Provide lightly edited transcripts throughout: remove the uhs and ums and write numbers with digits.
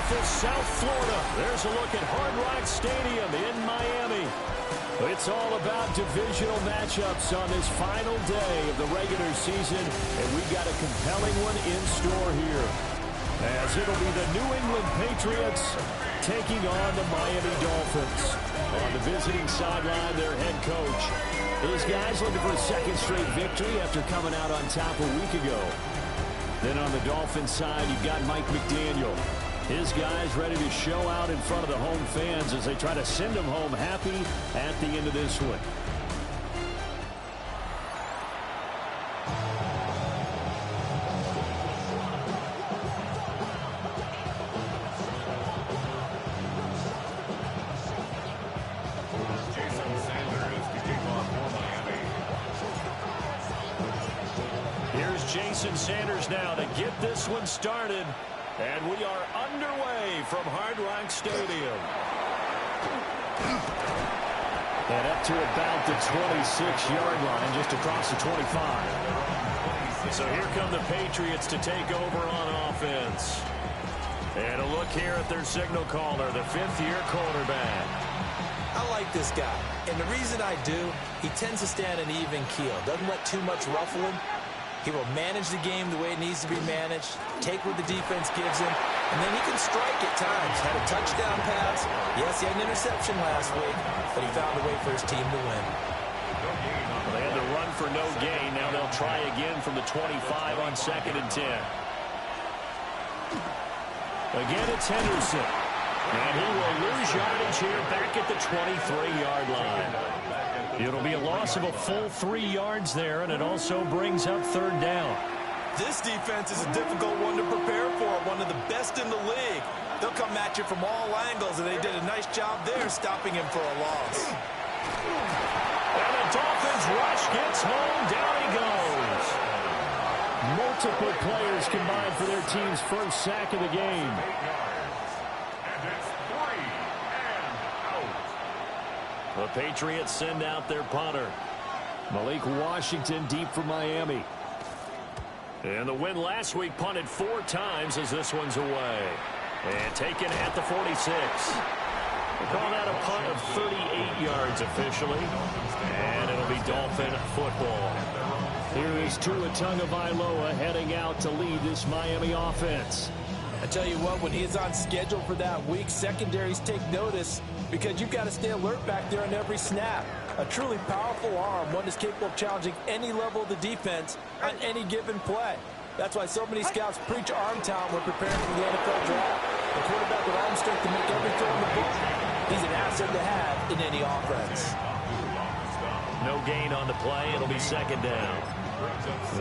beautiful South Florida. There's a look at Hard Rock Stadium in Miami. It's all about divisional matchups on this final day of the regular season, and we've got a compelling one in store here, as it'll be the New England Patriots taking on the Miami Dolphins. On the visiting sideline, their head coach. His guys looking for a second straight victory after coming out on top a week ago. Then on the Dolphins side, you've got Mike McDaniel. His guys ready to show out in front of the home fans as they try to send them home happy at the end of this one. Here's Jason Sanders now to get this one started. And we are underway from Hard Rock Stadium. And up to about the 26-yard line, just across the 25. So here come the Patriots to take over on offense. And a look here at their signal caller, the fifth-year quarterback. I like this guy. And the reason I do, he tends to stand an even keel. Doesn't let too much ruffle him. He will manage the game the way it needs to be managed, take what the defense gives him, and then he can strike at times. Had a touchdown pass. Yes, he had an interception last week, but he found a way for his team to win. Well, they had to run for no gain. Now they'll try again from the 25 on 2nd and 10. Again, it's Henderson. And he will lose yardage here back at the 23-yard line. It'll be a loss of a full 3 yards there, and it also brings up 3rd down. This defense is a difficult one to prepare for, one of the best in the league. They'll come at you from all angles, and they did a nice job there stopping him for a loss. And the Dolphins rush gets home. Down he goes. Multiple players combined for their team's first sack of the game. The Patriots send out their punter. Malik Washington deep for Miami. And the win last week punted 4 times as this one's away. And taken at the 46. They call that a punt of 38 yards officially. And it'll be Dolphin football. Here is Tua Tagovailoa heading out to lead this Miami offense. I tell you what, when he's on schedule for that week, secondaries take notice because you've got to stay alert back there on every snap. A truly powerful arm, one that's capable of challenging any level of the defense on any given play. That's why so many scouts preach arm talent when preparing for the NFL draft. A quarterback with arm strength to make every throw in the book. He's an asset to have in any offense. No gain on the play. It'll be 2nd down.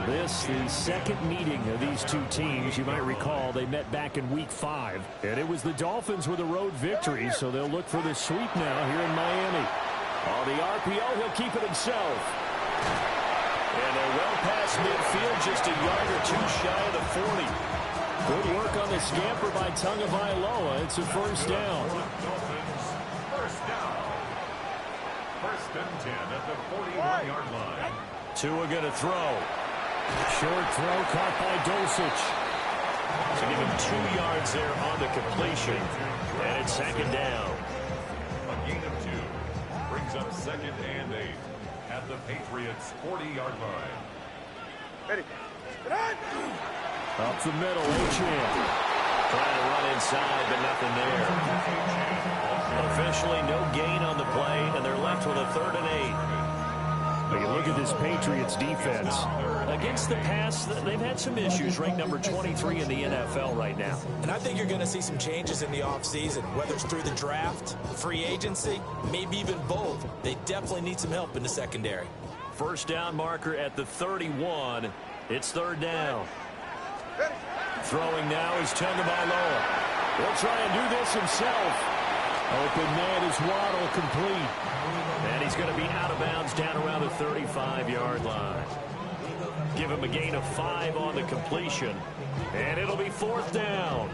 This, the second meeting of these two teams. You might recall they met back in Week 5. And it was the Dolphins with a road victory, so they'll look for the sweep now here in Miami. On the RPO, he'll keep it himself. And they're well past midfield, just a yard or 2 shy of the 40. Good work on the scamper by Tagovailoa. It's a 1st down. First and 10 at the 41-yard line. Tua going to throw. Short throw caught by Dulcich. So give him 2 yards there on the completion. And it's 2nd down. A gain of 2 brings up 2nd and 8 at the Patriots' 40-yard line. Ready. Up the middle, Achane. Trying to run inside, but nothing there. Officially no gain on the play, and they're left with a 3rd and 8. But you look at this Patriots defense. Against the pass, they've had some issues, ranked number 23 in the NFL right now. And I think you're going to see some changes in the offseason, whether it's through the draft, free agency, maybe even both. They definitely need some help in the secondary. 1st down marker at the 31. It's 3rd down. Throwing now is Tagovailoa. He'll try and do this himself. Open man is Waddle, complete. And he's going to be out of bounds down around the 35-yard line. give him a gain of 5 on the completion. And it'll be 4th down.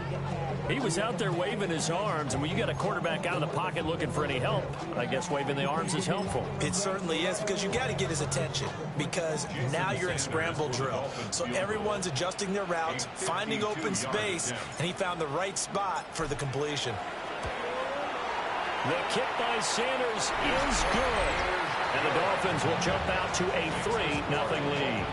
He was out there waving his arms, and when you got a quarterback out of the pocket looking for any help, I guess waving the arms is helpful. It certainly is, because you got to get his attention, because now you're in scramble drill. So everyone's adjusting their routes, finding open space, and he found the right spot for the completion. The kick by Sanders is good. And the Dolphins will jump out to a 3-0 lead.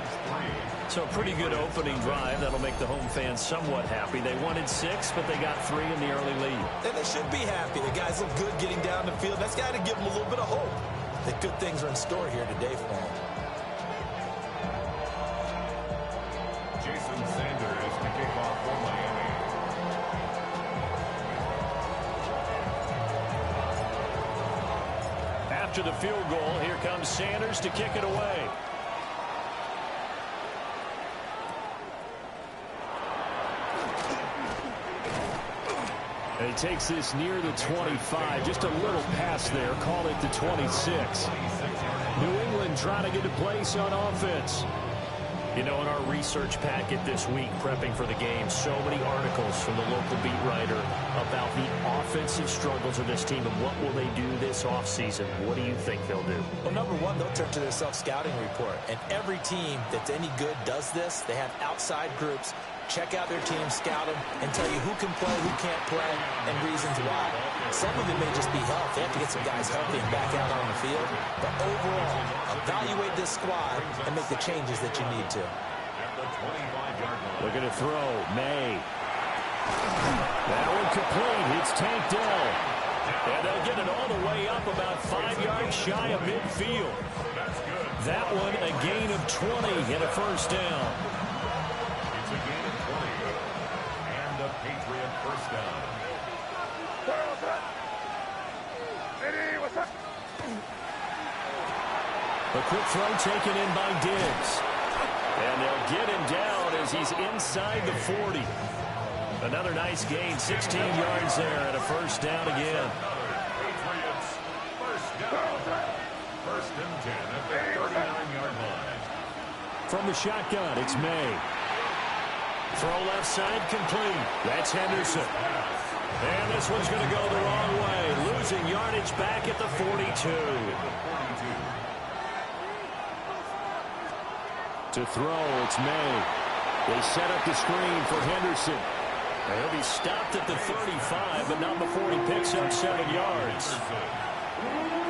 So a pretty good opening drive. That'll make the home fans somewhat happy. They wanted 6, but they got 3 in the early lead. And they should be happy. The guys look good getting down the field. That's got to give them a little bit of hope that good things are in store here today for them. Jason Sanders to kick off for Miami. After the field goal, here comes Sanders to kick it away. And he takes this near the 25. Just a little pass there. Call it the 26. New England trying to get a place on offense. You know, in our research packet this week, prepping for the game, so many articles from the local beat writer about the offensive struggles of this team and what will they do this offseason. What do you think they'll do? Well, number one, they'll turn to their self-scouting report. And every team that's any good does this. They have outside groups. Check out their team, scout them, and tell you who can play, who can't play, and reasons why. Some of it may just be health. They have to get some guys healthy and back out on the field. But overall, evaluate this squad and make the changes that you need to. Looking to throw. May. That one complete. It's Tank Dell. And they'll get it all the way up about 5 yards shy of midfield. That one a gain of 20 and a first down. It's a gain of 20 and a Patriot first down. A quick throw taken in by Diggs. And they'll get him down as he's inside the 40. Another nice gain, 16 yards there, and a first down again. Patriots first down. 1st and 10 at the 39-yard line. From the shotgun, it's May. Throw left side complete. That's Henderson. And this one's going to go the wrong way. Losing yardage back at the 42. To throw, it's May. They set up the screen for Henderson. He'll be stopped at the 35, but not before he picks up 7 yards.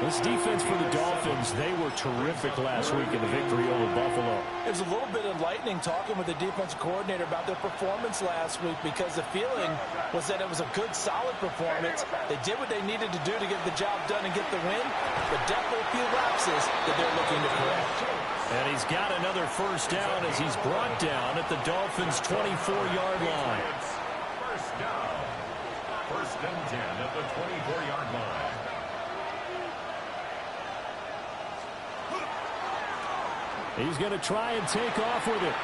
This defense for the Dolphins, they were terrific last week in the victory over Buffalo. It was a little bit enlightening talking with the defensive coordinator about their performance last week, because the feeling was that it was a good, solid performance. They did what they needed to do to get the job done and get the win, but definitely a few lapses that they're looking to correct. And he's got another first down as he's brought down at the Dolphins' 24-yard line. First down. 1st and 10 at the 24-yard line. He's going to try and take off with it.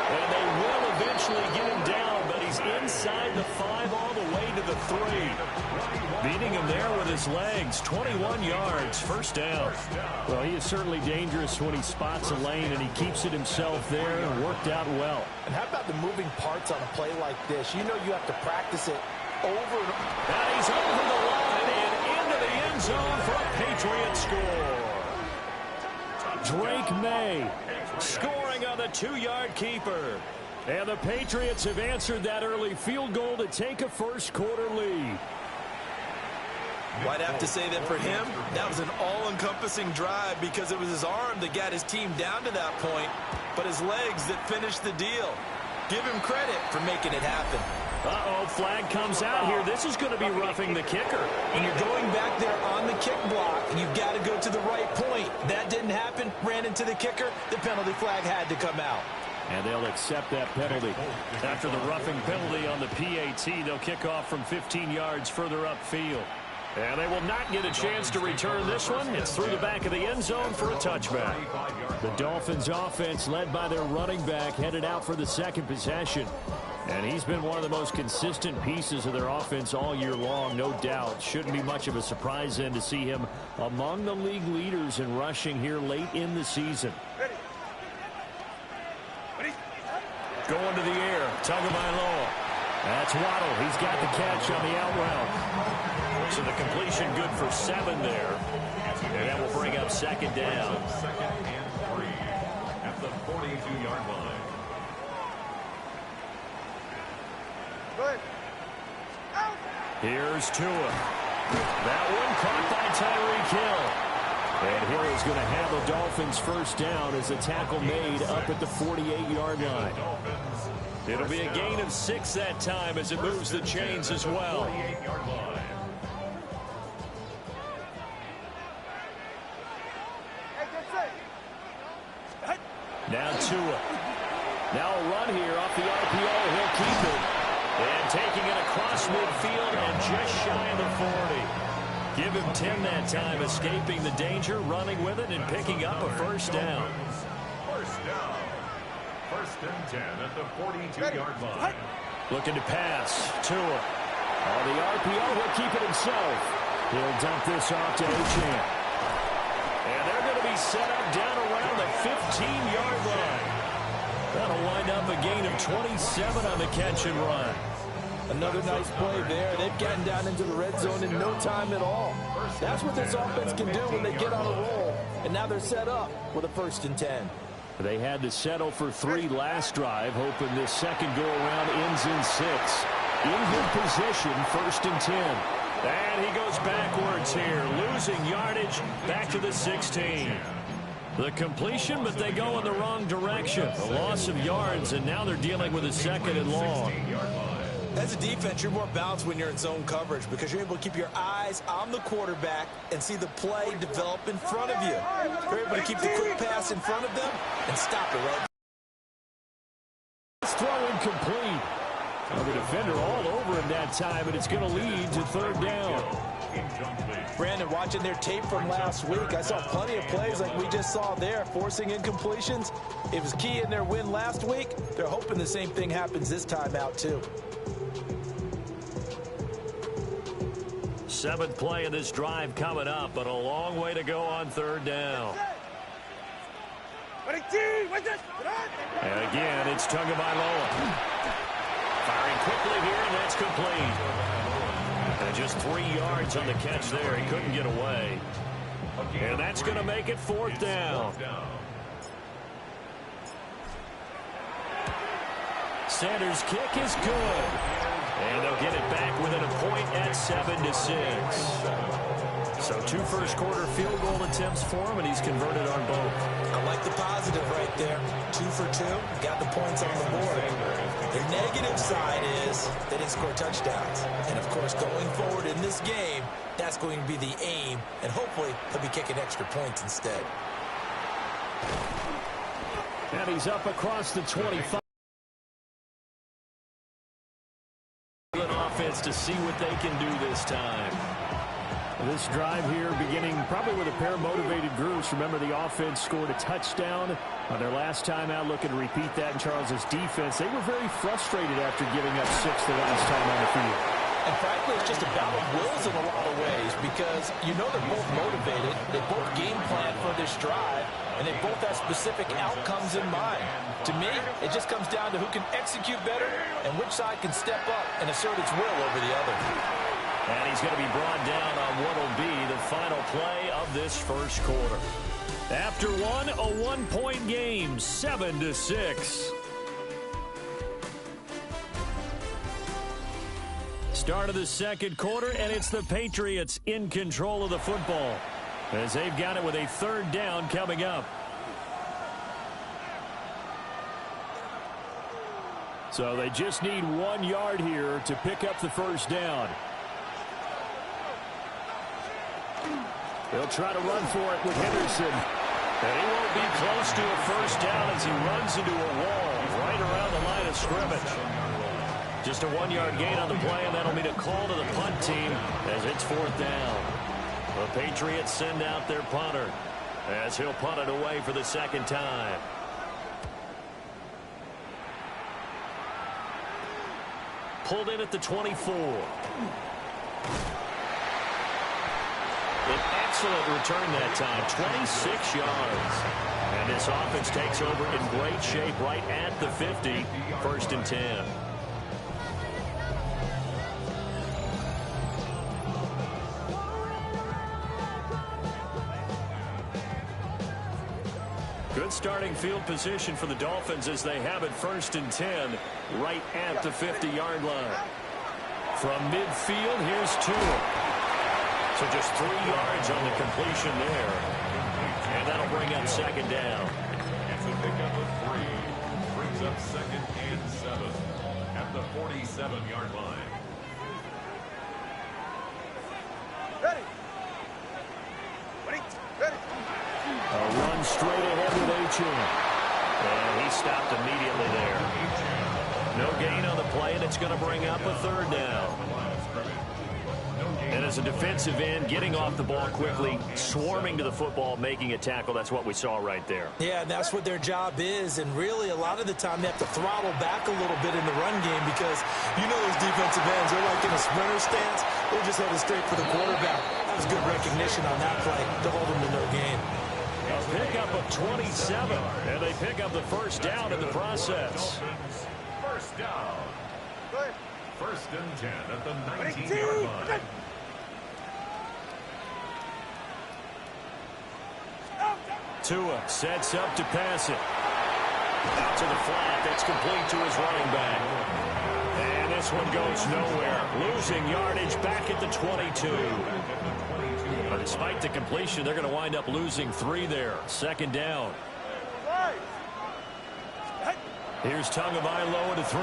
And they will eventually get him down, but he's inside the 5 all the way to the 3. Beating him there with his legs, 21 yards, first down. Well, he is certainly dangerous when he spots a lane, and he keeps it himself there and worked out well. And how about the moving parts on a play like this? You know you have to practice it over. And he's over the line and into the end zone for a Patriot score. Drake May scoring on the 2-yard keeper. And the Patriots have answered that early field goal to take a first-quarter lead. I'd have to say that for him, that was an all-encompassing drive, because it was his arm that got his team down to that point, but his legs that finished the deal. Give him credit for making it happen. Uh-oh, flag comes out here. This is going to be roughing the kicker. When you're going back there on the kick block, you've got to go to the right point. That didn't happen. Ran into the kicker. The penalty flag had to come out. And they'll accept that penalty. After the roughing penalty on the PAT, they'll kick off from 15 yards further upfield. And they will not get a chance to return this one. It's through the back of the end zone for a touchback. The Dolphins offense, led by their running back, headed out for the second possession. And he's been one of the most consistent pieces of their offense all year long, no doubt. Shouldn't be much of a surprise then to see him among the league leaders in rushing here late in the season. Going to the air. Tagovailoa. That's Waddle. He's got the catch on the out route. So the completion good for 7 there. And that will bring up second down. Second and 3 at the 42-yard line. Here's Tua. That one caught by Tyreek Hill. And Hill is going to have the Dolphins first down as the tackle made up at the 48-yard line. It'll be a gain of 6 that time as it moves the chains as well. Now Tua. Now a run here off the RPO. He'll keep it. And taking it across midfield and just shy of the 40. Give him 10 that time, escaping the danger, running with it, and picking up a first down. First down. First and 10 at the 42-yard line. Looking to pass. Tua. On the RPO, he'll keep it himself. He'll dump this off to Achane. And they're going to be set up down around the 15-yard line. That'll wind up a gain of 27 on the catch and run. Another nice play there. They've gotten down into the red zone in no time at all. That's what this offense can do when they get on a roll. And now they're set up with a 1st and 10. They had to settle for 3 last drive, hoping this second go-around ends in 6. In good position, 1st and 10. And he goes backwards here, losing yardage back to the 16. The completion, but they go in the wrong direction. A loss of yards, and now they're dealing with a 2nd and long. As a defense, you're more balanced when you're in zone coverage because you're able to keep your eyes on the quarterback and see the play develop in front of you. You're able to keep the quick pass in front of them and stop it right. This throw incomplete. The defender all over him that time, and it's going to lead to 3rd down. Brandon, watching their tape from last week, I saw plenty of plays like we just saw there, forcing incompletions. It was key in their win last week. They're hoping the same thing happens this time out, too. 7th play of this drive coming up, but a long way to go on 3rd down. And again, it's Tagovailoa. Firing quickly here, and that's complete. And just 3 yards on the catch there. He couldn't get away. And that's going to make it 4th down. Sanders' kick is good. And they'll get it back within a point at 7-6. So 2 first-quarter field goal attempts for him, and he's converted on both. I like the positive right there. 2 for 2, got the points on the board. The negative side is they didn't score touchdowns. And, of course, going forward in this game, that's going to be the aim, and hopefully he'll be kicking extra points instead. And he's up across the 25. Offense to see what they can do this time. This drive here beginning probably with a pair of motivated groups. Remember, the offense scored a touchdown on their last time out. Looking to repeat that in Charles's defense. They were very frustrated after giving up 6 the last time on the field. And frankly, it's just a battle of wills in a lot of ways because you know they're both motivated. They both game plan for this drive, and they both have specific outcomes in mind. To me, it just comes down to who can execute better and which side can step up and assert its will over the other. And he's going to be brought down on what will be the final play of this first quarter. After one, a 1-point game, 7-6. Start of the second quarter, and it's the Patriots in control of the football as they've got it with a 3rd down coming up. So they just need 1 yard here to pick up the first down. They'll try to run for it with Henderson. And he won't be close to a first down as he runs into a wall right around the line of scrimmage. Just a 1-yard gain on the play, and that'll mean a call to the punt team as it's 4th down. The Patriots send out their punter as he'll punt it away for the 2nd time. Pulled in at the 24. An excellent return that time, 26 yards. And this offense takes over in great shape right at the 50, 1st and 10. Good starting field position for the Dolphins as they have it 1st and 10 right at the 50-yard line. From midfield, here's Tua. So just 3 yards on the completion there. And that'll bring up 2nd down. It's a pickup of 3. Brings up 2nd and 7 at the 47-yard line. Ready. A run straight ahead with Achane. And he stopped immediately there. No gain on the play, and it's going to bring up a 3rd down. And as a defensive end, getting off the ball quickly, swarming to the football, making a tackle, that's what we saw right there. Yeah, and that's what their job is. And really, a lot of the time, they have to throttle back a little bit in the run game because you know those defensive ends, they're like in a sprinter stance. They're just headed straight for the quarterback. That was good recognition on that play to hold them to no gain. A pickup of 27, and they pick up the 1st down in the process. 1st down. 1st and 10 at the 19-yard line. Tua sets up to pass it. Out to the flat. That's complete to his running back. And this one goes nowhere. Losing yardage back at the 22. But despite the completion, they're going to wind up losing 3 there. 2nd down. Here's Tagovailoa to throw.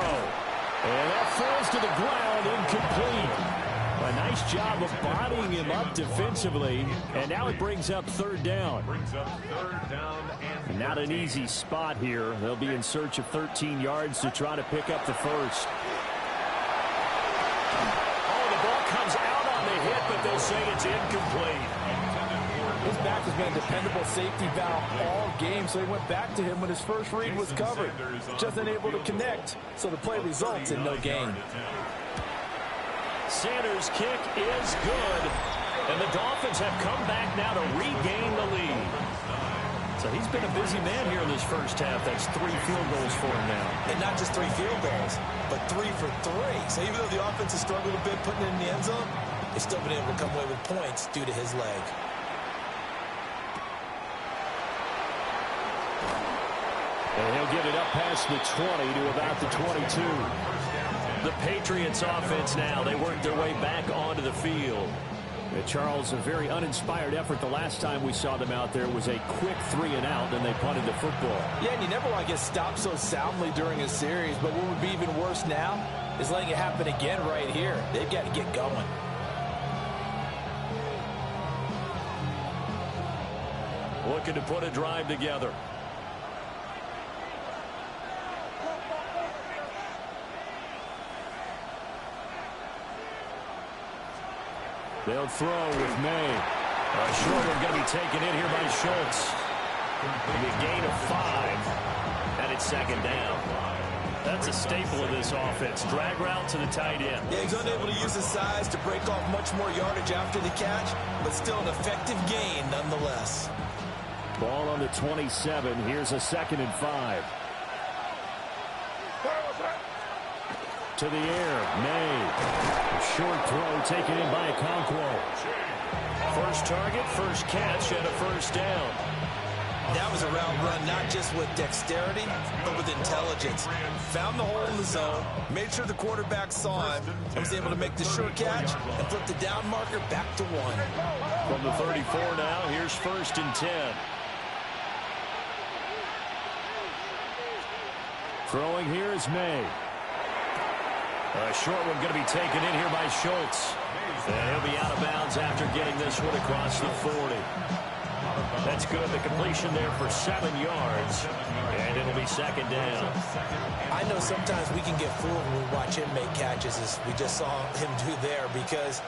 And that falls to the ground, incomplete. A nice job of bodying him up defensively. And now it brings up 3rd down. Brings up 3rd down and Not an easy spot here. They'll be in search of 13 yards to try to pick up the 1st. Oh, the ball comes out on the hit, but they'll say it's incomplete. His back has been a dependable safety valve all game, so he went back to him when his first read was covered. Just unable to connect, so the play results in no gain. Sanders' kick is good, and the Dolphins have come back now to regain the lead. So he's been a busy man here in this 1st half. That's 3 field goals for him now. And not just 3 field goals, but 3 for 3. So even though the offense has struggled a bit putting it in the end zone, they've still been able to come away with points due to his leg. And he'll get it up past the 20 to about the 22. The Patriots offense now, they work their way back onto the field. Charles, a very uninspired effort the last time we saw them out there was a quick 3 and out, and they punted the football. Yeah, and you never want to get stopped so soundly during a series, but what would be even worse now is letting it happen again right here. They've got to get going. Looking to put a drive together. They'll throw with May. A short one going to be taken in here by Schultz. A gain of 5, and it's 2nd down. That's a staple of this offense. Drag route to the tight end. Yeah, he's unable to use his size to break off much more yardage after the catch, but still an effective gain nonetheless. Ball on the 27. Here's a 2nd and 5. To the air, May. A short throw taken in by Okonkwo. First target, first catch, and a 1st down. That was a route run not just with dexterity, but with intelligence. Found the hole in the zone, made sure the quarterback saw him, and was able to make the sure catch and flip the down marker back to 1. From the 34 now, here's 1st and 10. Throwing here is May. A short one going to be taken in here by Schultz. And he'll be out of bounds after getting this one across the 40. That's good. The completion there for 7 yards. And it'll be 2nd down. I know sometimes we can get fooled when we watch him make catches, as we just saw him do there, because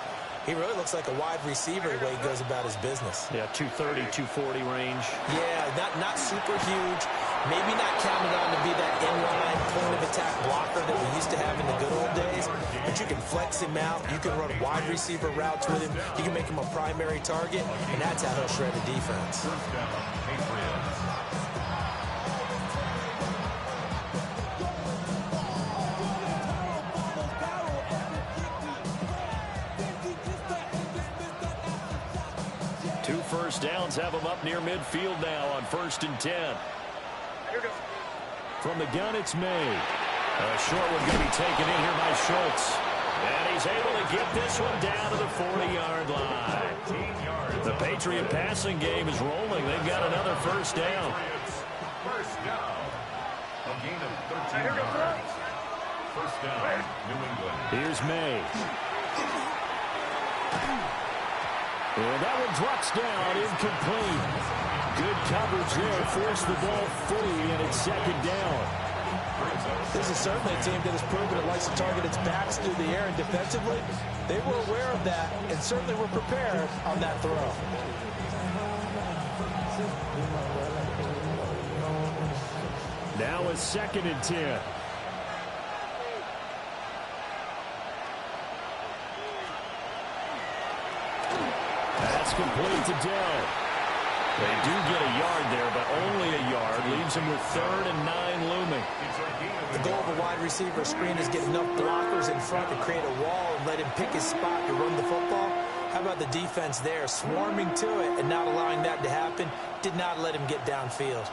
he really looks like a wide receiver the way he goes about his business. Yeah, 230, 240 range. Yeah, not super huge, Maybe not counted on to be that inline point-of-attack blocker that we used to have in the good old days, but you can flex him out. You can run wide receiver routes with him. You can make him a primary target, and that's how he'll shred a defense. First down, Patriots. Two first downs have him up near midfield now on 1st and 10. From the gun, it's May. A short one going to be taken in here by Schultz. And he's able to get this one down to the 40-yard line. The Patriot passing game is rolling. They've got another first down. First down. A gain of 13 yards. First down, New England. Here's May. And that one drops down, incomplete. Good coverage there, forced the ball free, and it's 2nd down. This is certainly a team that has proven it likes to target its backs through the air, and defensively, they were aware of that and certainly were prepared on that throw. Now a 2nd and 10. That's complete to Dell. They do get a yard there, but only a yard. Leaves him with 3rd and 9 looming. The goal of a wide receiver screen is get enough blockers in front to create a wall and let him pick his spot to run the football. How about the defense there, swarming to it and not allowing that to happen? Did not let him get downfield.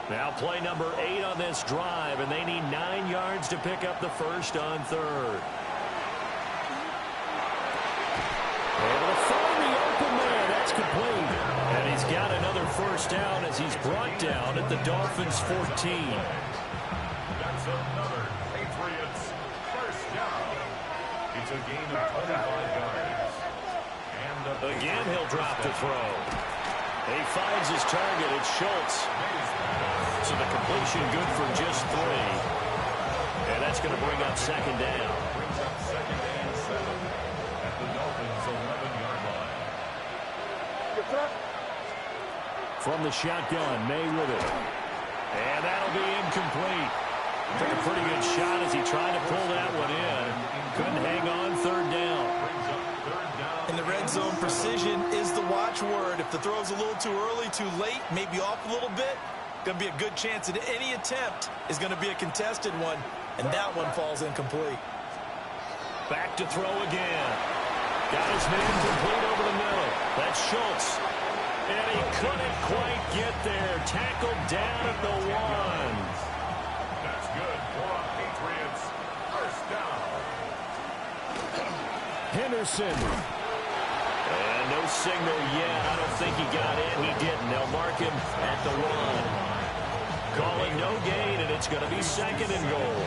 Now play number 8 on this drive, and they need 9 yards to pick up the first on 3rd. Able to find the open man. That's complete. And he's got another first down as he's brought down at the Dolphins' 14. That's another Patriots first down. It's a gain of 25 yards. And again, he'll drop the throw. He finds his target. It's Schultz. So the completion good for just 3. And that's going to bring up 2nd down. Brings up 2nd and 7 at the Dolphins' 11-yard line. From the shotgun, May with it. And that'll be incomplete. Took a pretty good shot as he tried to pull that one in. Couldn't hang on, 3rd down. Brings up 3rd down. In the red zone, precision is the watchword. If the throw's a little too early, too late, maybe off a little bit, going to be a good chance that any attempt is going to be a contested one, and that one falls incomplete. Back to throw again. Got his man complete over the middle. That's Schultz. And he couldn't quite get there. Tackled down at the 1. That's good for a Patriots first down. Henderson. And no signal yet. I don't think he got in. He didn't. They'll mark him at the 1. Calling no gain, and it's going to be 2nd and goal.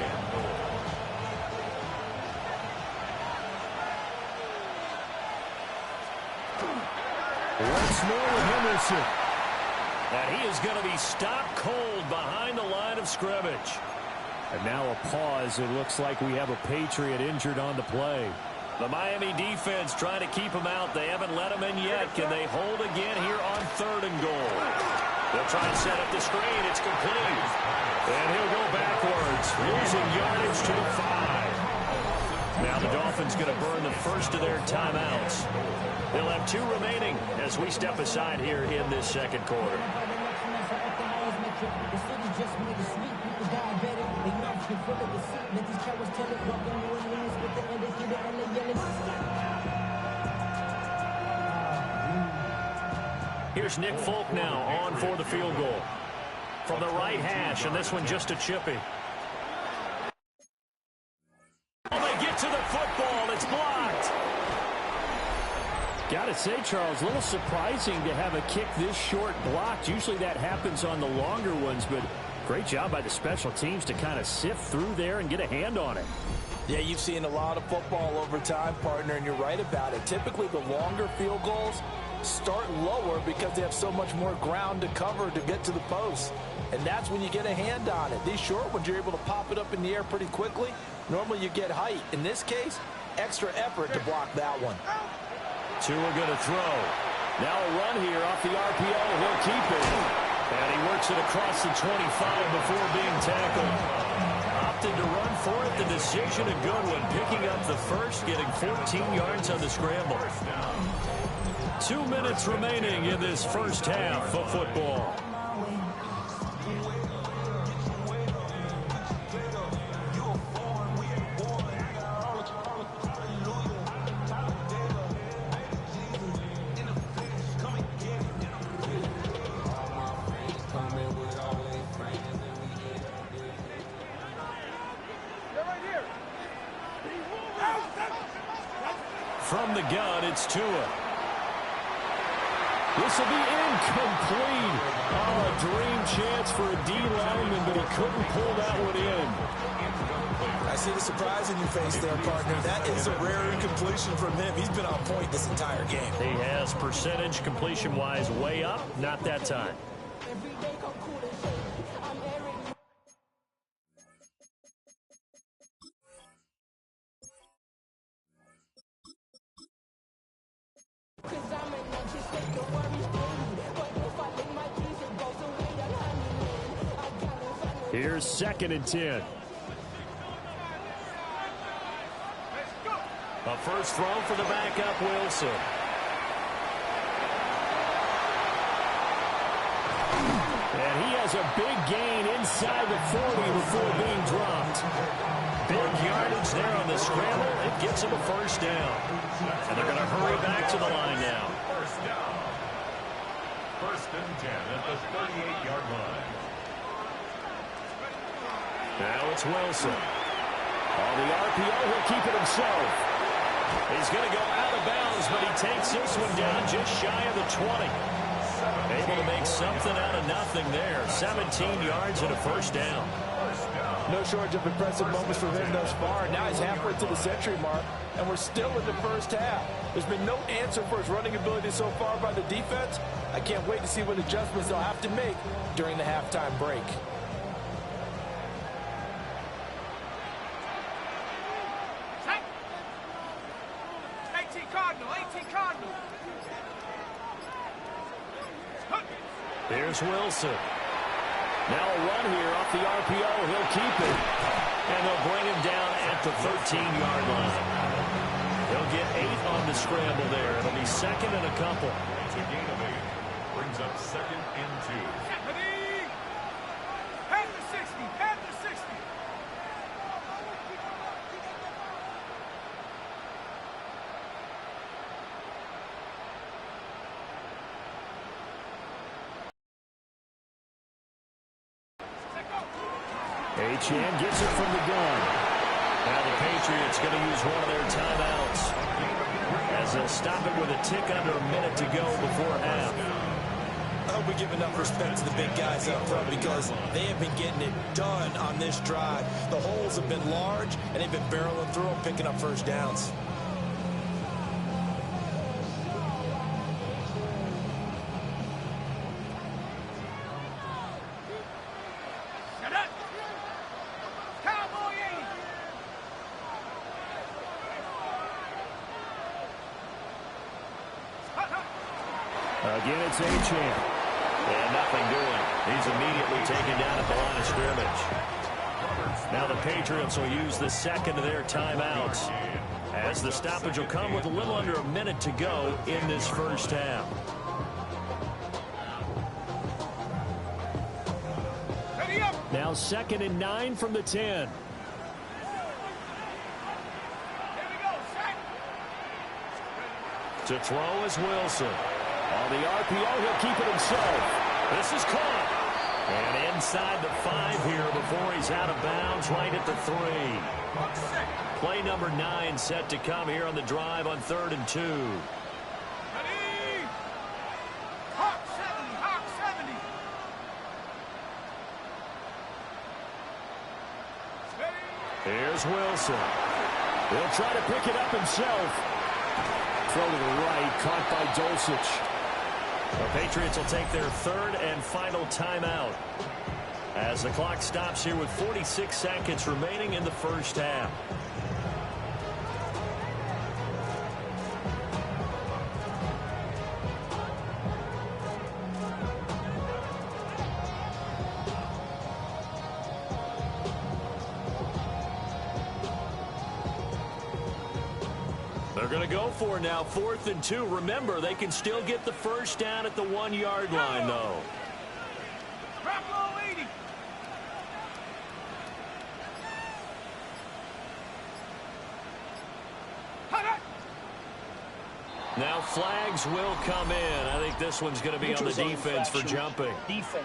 Once more with Henderson. And he is going to be stopped cold behind the line of scrimmage. And now a pause. It looks like we have a Patriot injured on the play. The Miami defense trying to keep him out. They haven't let him in yet. Can they hold again here on 3rd and goal? They'll try and set up the screen. It's complete. And he'll go backwards, losing yardage to the 5. Now the Dolphins going to burn the first of their timeouts. They'll have 2 remaining as we step aside here in this 2nd quarter. Here's Nick Folk now on for the field goal. From the right hash, and this one just a chippy. Oh, they get to the football. It's blocked. Got to say, Charles, a little surprising to have a kick this short blocked. Usually that happens on the longer ones, but great job by the special teams to kind of sift through there and get a hand on it. Yeah, you've seen a lot of football over time, partner, and you're right about it. Typically, the longer field goals start lower because they have so much more ground to cover to get to the post. And that's when you get a hand on it. These short ones, you're able to pop it up in the air pretty quickly. Normally, you get height. In this case, extra effort to block that one. Tua going to throw. Now a run here off the RPO. He'll keep it. And he works it across the 25 before being tackled. Opted to run for it. The decision, a good one. Picking up the first, getting 14 yards on the scramble. 2 minutes remaining in this first half of football. From the gun, it's Tua. This will be incomplete. Oh, a dream chance for a D lineman, but he couldn't pull that one in. I see the surprise in your face there, partner. That is a rare incompletion from him. He's been on point this entire game. He has percentage completion-wise way up. Not that time. Here's 2nd and 10. A first throw for the backup, Wilson. And he has a big gain inside the 40 before being dropped. Big yardage there on the scramble. It gets him a first down. And they're going to hurry back to the line now. First down. 1st and 10 at the 38-yard line. Now it's Wilson. On the RPO, he'll keep it himself. He's going to go out of bounds, but he takes this one down just shy of the 20. Able to make something out of nothing there. 17 yards and a first down. No shortage of impressive moments from him thus far. Now he's halfway to the century mark, and we're still in the first half. There's been no answer for his running ability so far by the defense. I can't wait to see what adjustments they'll have to make during the halftime break. Here's Wilson. Now a run here off the RPO. He'll keep it. And they'll bring him down at the 13-yard line. He'll get 8 on the scramble there. It'll be 2nd and a couple. It's a gain of 8. Brings up 2nd and 2. Head to 60. Head to 60. Achane gets it from the gun. Now the Patriots going to use one of their timeouts as they'll stop it with a tick under a minute to go before half. I hope we give enough respect to the big guys up front because they have been getting it done on this drive. The holes have been large, and they've been barreling through them, picking up first downs. Again, it's Achane. And nothing doing. He's immediately taken down at the line of scrimmage. Now the Patriots will use the 2nd of their timeouts, as the stoppage will come with a little under a minute to go in this first half. Now 2nd and 9 from the 10. To throw is Wilson. On the RPO, he'll keep it himself. This is caught. And inside the 5 here before he's out of bounds, right at the 3. Play number 9 set to come here on the drive on 3rd and 2. Hawk 70, Hawk 70. Here's Wilson. He'll try to pick it up himself. Throw to the right, caught by Dulcich. The Patriots will take their 3rd and final timeout as the clock stops here with 46 seconds remaining in the first half. going to go for it now, 4th and 2. Remember, they can still get the first down at the 1-yard line, though. Drop low 80. Now flags will come in. I think this one's going to be on the defense for jumping. Defense.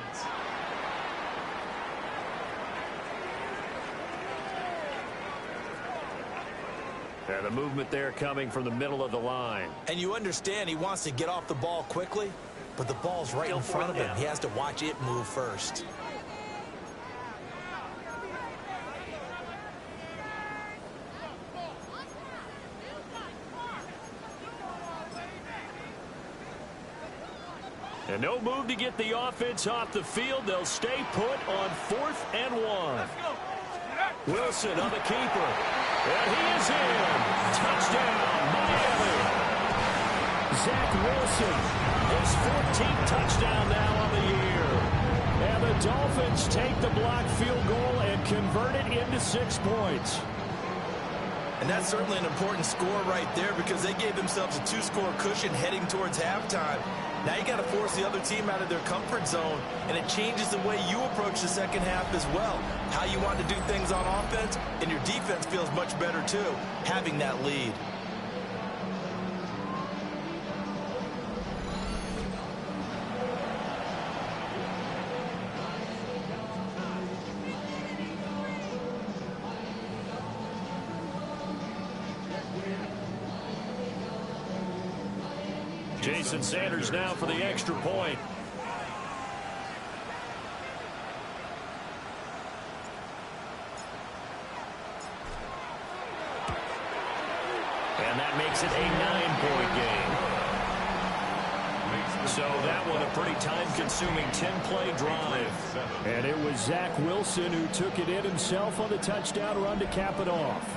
And the movement there coming from the middle of the line. And you understand he wants to get off the ball quickly, but the ball's right in front of him. He has to watch it move first. And no move to get the offense off the field. They'll stay put on 4th and 1. Wilson on the keeper. And he is in. Touchdown, Miami. Zach Wilson, his 14th touchdown now on the year. And the Dolphins take the blocked field goal and convert it into 6 points. And that's certainly an important score right there because they gave themselves a 2-score cushion heading towards halftime. Now you got to force the other team out of their comfort zone, and it changes the way you approach the second half as well. How you want to do things on offense, and your defense feels much better too, having that lead. Jason Sanders now for the extra point. And that makes it a 9-point game. So that one a pretty time-consuming 10-play drive. And it was Zach Wilson who took it in himself on the touchdown run to cap it off.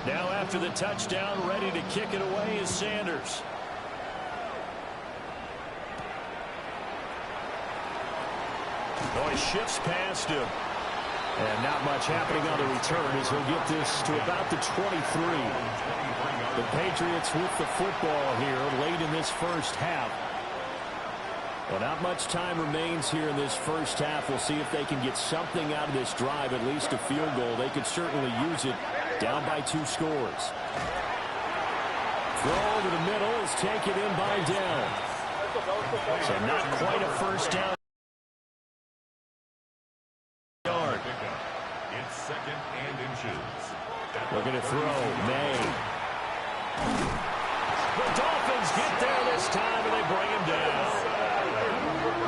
Now after the touchdown, ready to kick it away is Sanders. Oh, he shifts past him. And not much happening on the return as he'll get this to about the 23. The Patriots with the football here late in this first half. Well, not much time remains here in this first half. We'll see if they can get something out of this drive, at least a field goal. They could certainly use it. Down by 2 scores. Throw over the middle is taken in by Dell. So not quite a first down. Yard. It's 2nd and inches. Looking to throw. May. The Dolphins get there this time and they bring him down.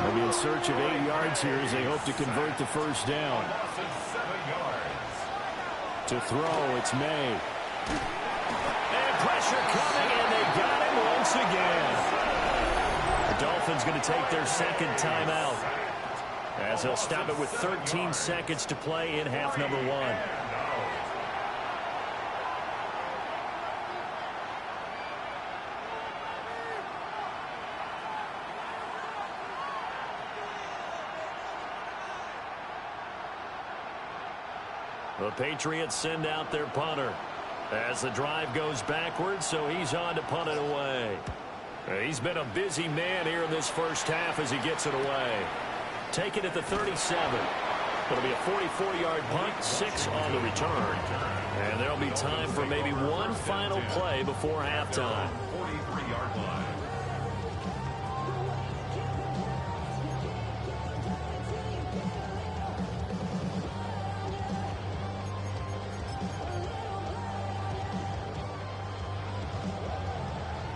They'll be in search of 8 yards here as they hope to convert the first down. 7 yards. To throw, it's May. And pressure coming, and they got him once again. The Dolphins going to take their second timeout as they'll stop it with 13 seconds to play in half number 1. The Patriots send out their punter as the drive goes backwards, so he's on to punt it away. He's been a busy man here in this first half as he gets it away. Take it at the 37. It'll be a 44-yard punt, 6 on the return. And there'll be time for maybe one final play before halftime. 43-yard line.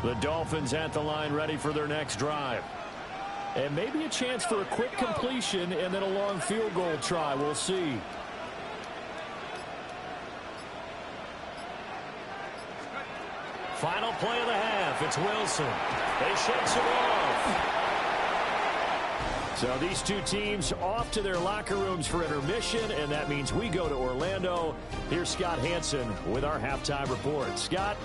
The Dolphins at the line ready for their next drive. And maybe a chance for a quick completion and then a long field goal try. We'll see. Final play of the half. It's Wilson. They shakes him off. So these two teams off to their locker rooms for intermission, and that means we go to Orlando. Here's Scott Hansen with our halftime report. Scott?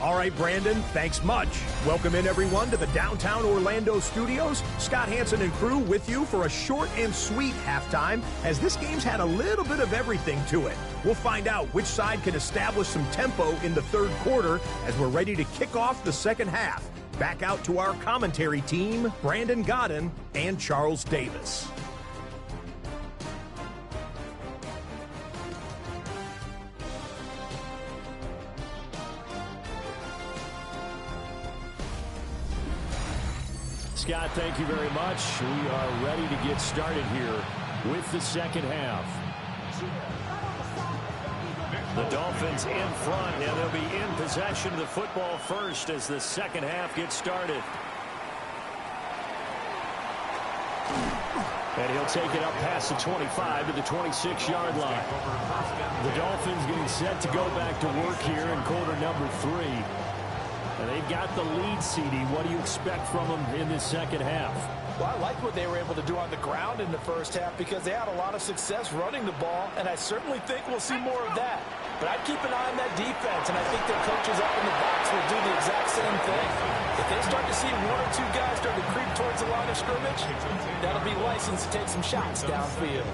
All right, Brandon, thanks much. Welcome in, everyone, to the downtown Orlando studios. Scott Hansen and crew with you for a short and sweet halftime, as this game's had a little bit of everything to it. We'll find out which side can establish some tempo in the third quarter as we're ready to kick off the second half. Back out to our commentary team, Brandon Godden and Charles Davis. Scott, thank you very much. We are ready to get started here with the second half. The Dolphins in front, and they'll be in possession of the football first as the second half gets started. And he'll take it up past the 25 to the 26-yard line. The Dolphins getting set to go back to work here in quarter number 3. And they've got the lead, CD. What do you expect from them in this second half? Well, I like what they were able to do on the ground in the first half because they had a lot of success running the ball, and I certainly think we'll see more of that. But I'd keep an eye on that defense, and I think their coaches up in the box will do the exact same thing. If they start to see one or two guys start to creep towards the line of scrimmage, that'll be licensed to take some shots downfield.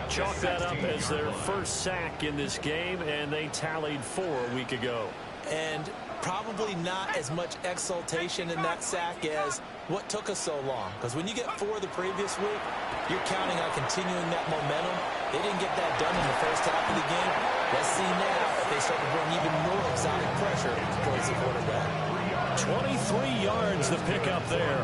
Chalk that up as their first sack in this game, and they tallied 4 a week ago. And probably not as much exultation in that sack as what took us so long. Because when you get 4 the previous week, you're counting on continuing that momentum. They didn't get that done in the first half of the game. Let's see now if they start to bring even more exotic pressure towards the quarterback. 23 yards the pickup there.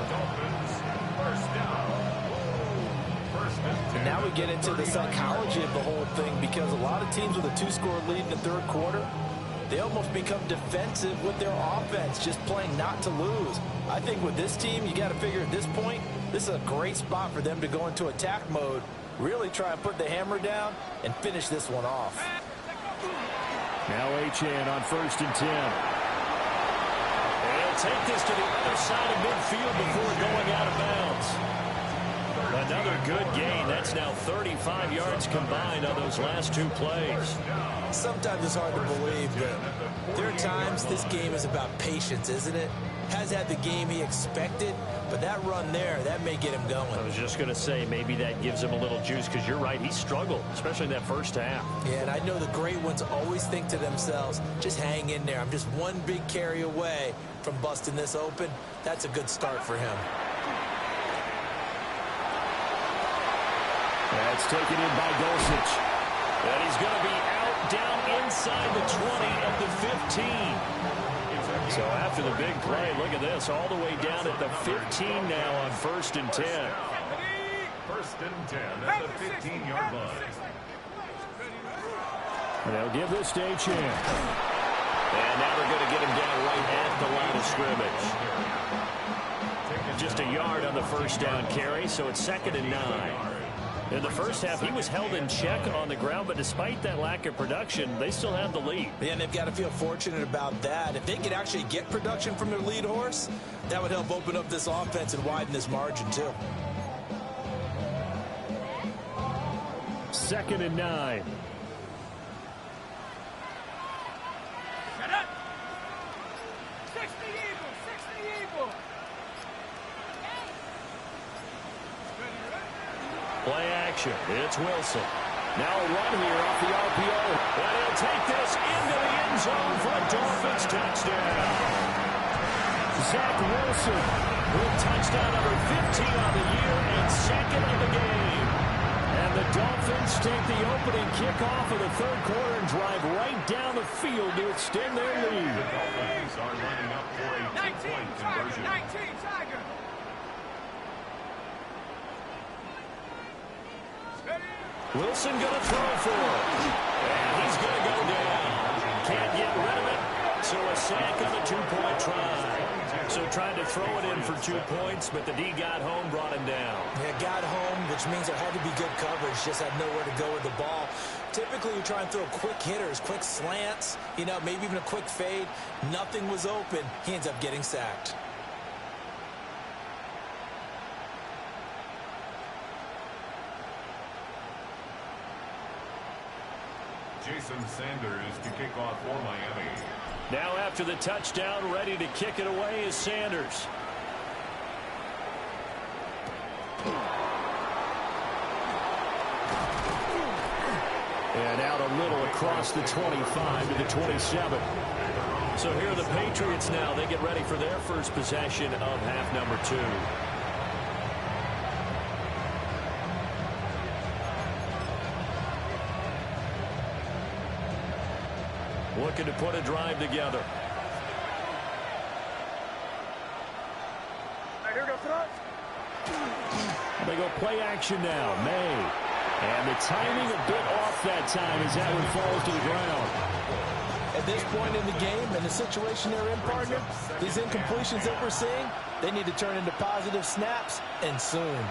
And now we get into the psychology of the whole thing, because a lot of teams with a 2-score lead in the third quarter, they almost become defensive with their offense, just playing not to lose. I think with this team, you got to figure at this point, this is a great spot for them to go into attack mode, really try and put the hammer down and finish this one off. Now HN on 1st and 10. They'll take this to the other side of midfield before going out of bounds. Another good gain. That's now 35 yards combined on those last 2 plays. Sometimes it's hard to believe, but there are times this game is about patience, isn't it? Has had the game he expected, but that run there, that may get him going. I was just going to say, maybe that gives him a little juice, because you're right, he struggled, especially in that first half. Yeah, and I know the great ones always think to themselves, just hang in there. I'm just one big carry away from busting this open. That's a good start for him. That's taken in by Dulcich. And he's going to be out down inside the 20 of the 15. So after the big play, look at this, all the way down at the 15 now on 1st and 10. 1st and 10 at the 15-yard line. And they'll give this to HN. And now they're going to get him down right at the line of scrimmage. Just a yard on the first down carry, so it's 2nd and 9. In the first half, he was held in check on the ground, but despite that lack of production, they still have the lead. Yeah, and they've got to feel fortunate about that. If they could actually get production from their lead horse, that would help open up this offense and widen this margin, too. 2nd and 9. Shut up! 60 Eagles! 60 Eagles! Play action. It's Wilson. Now a run here off the RPO. And he'll take this into the end zone for a Dolphins touchdown. Zach Wilson with touchdown number 15 on the year and 2nd of the game. And the Dolphins take the opening kickoff of the third quarter and drive right down the field to extend their lead. The Dolphins are lining up for a 2-point conversion. 19 Tiger! Wilson going to throw for it. And he's going to go down. Can't get rid of it. So a sack on a 2-point try. So trying to throw it in for 2 points, but the D got home, brought him down. Yeah, got home, which means there had to be good coverage. Just had nowhere to go with the ball. Typically, you try and throw quick hitters, quick slants, you know, maybe even a quick fade. Nothing was open. He ends up getting sacked. Jason Sanders to kick off for Miami. Now after the touchdown, ready to kick it away is Sanders. And out a little across the 25 to the 27. So here are the Patriots now. They get ready for their first possession of half number 2. Looking to put a drive together. They go play action now. May. And the timing a bit off that time as that one falls to the ground. At this point in the game and the situation they're in, partner, these incompletions that we're seeing, they need to turn into positive snaps, and soon.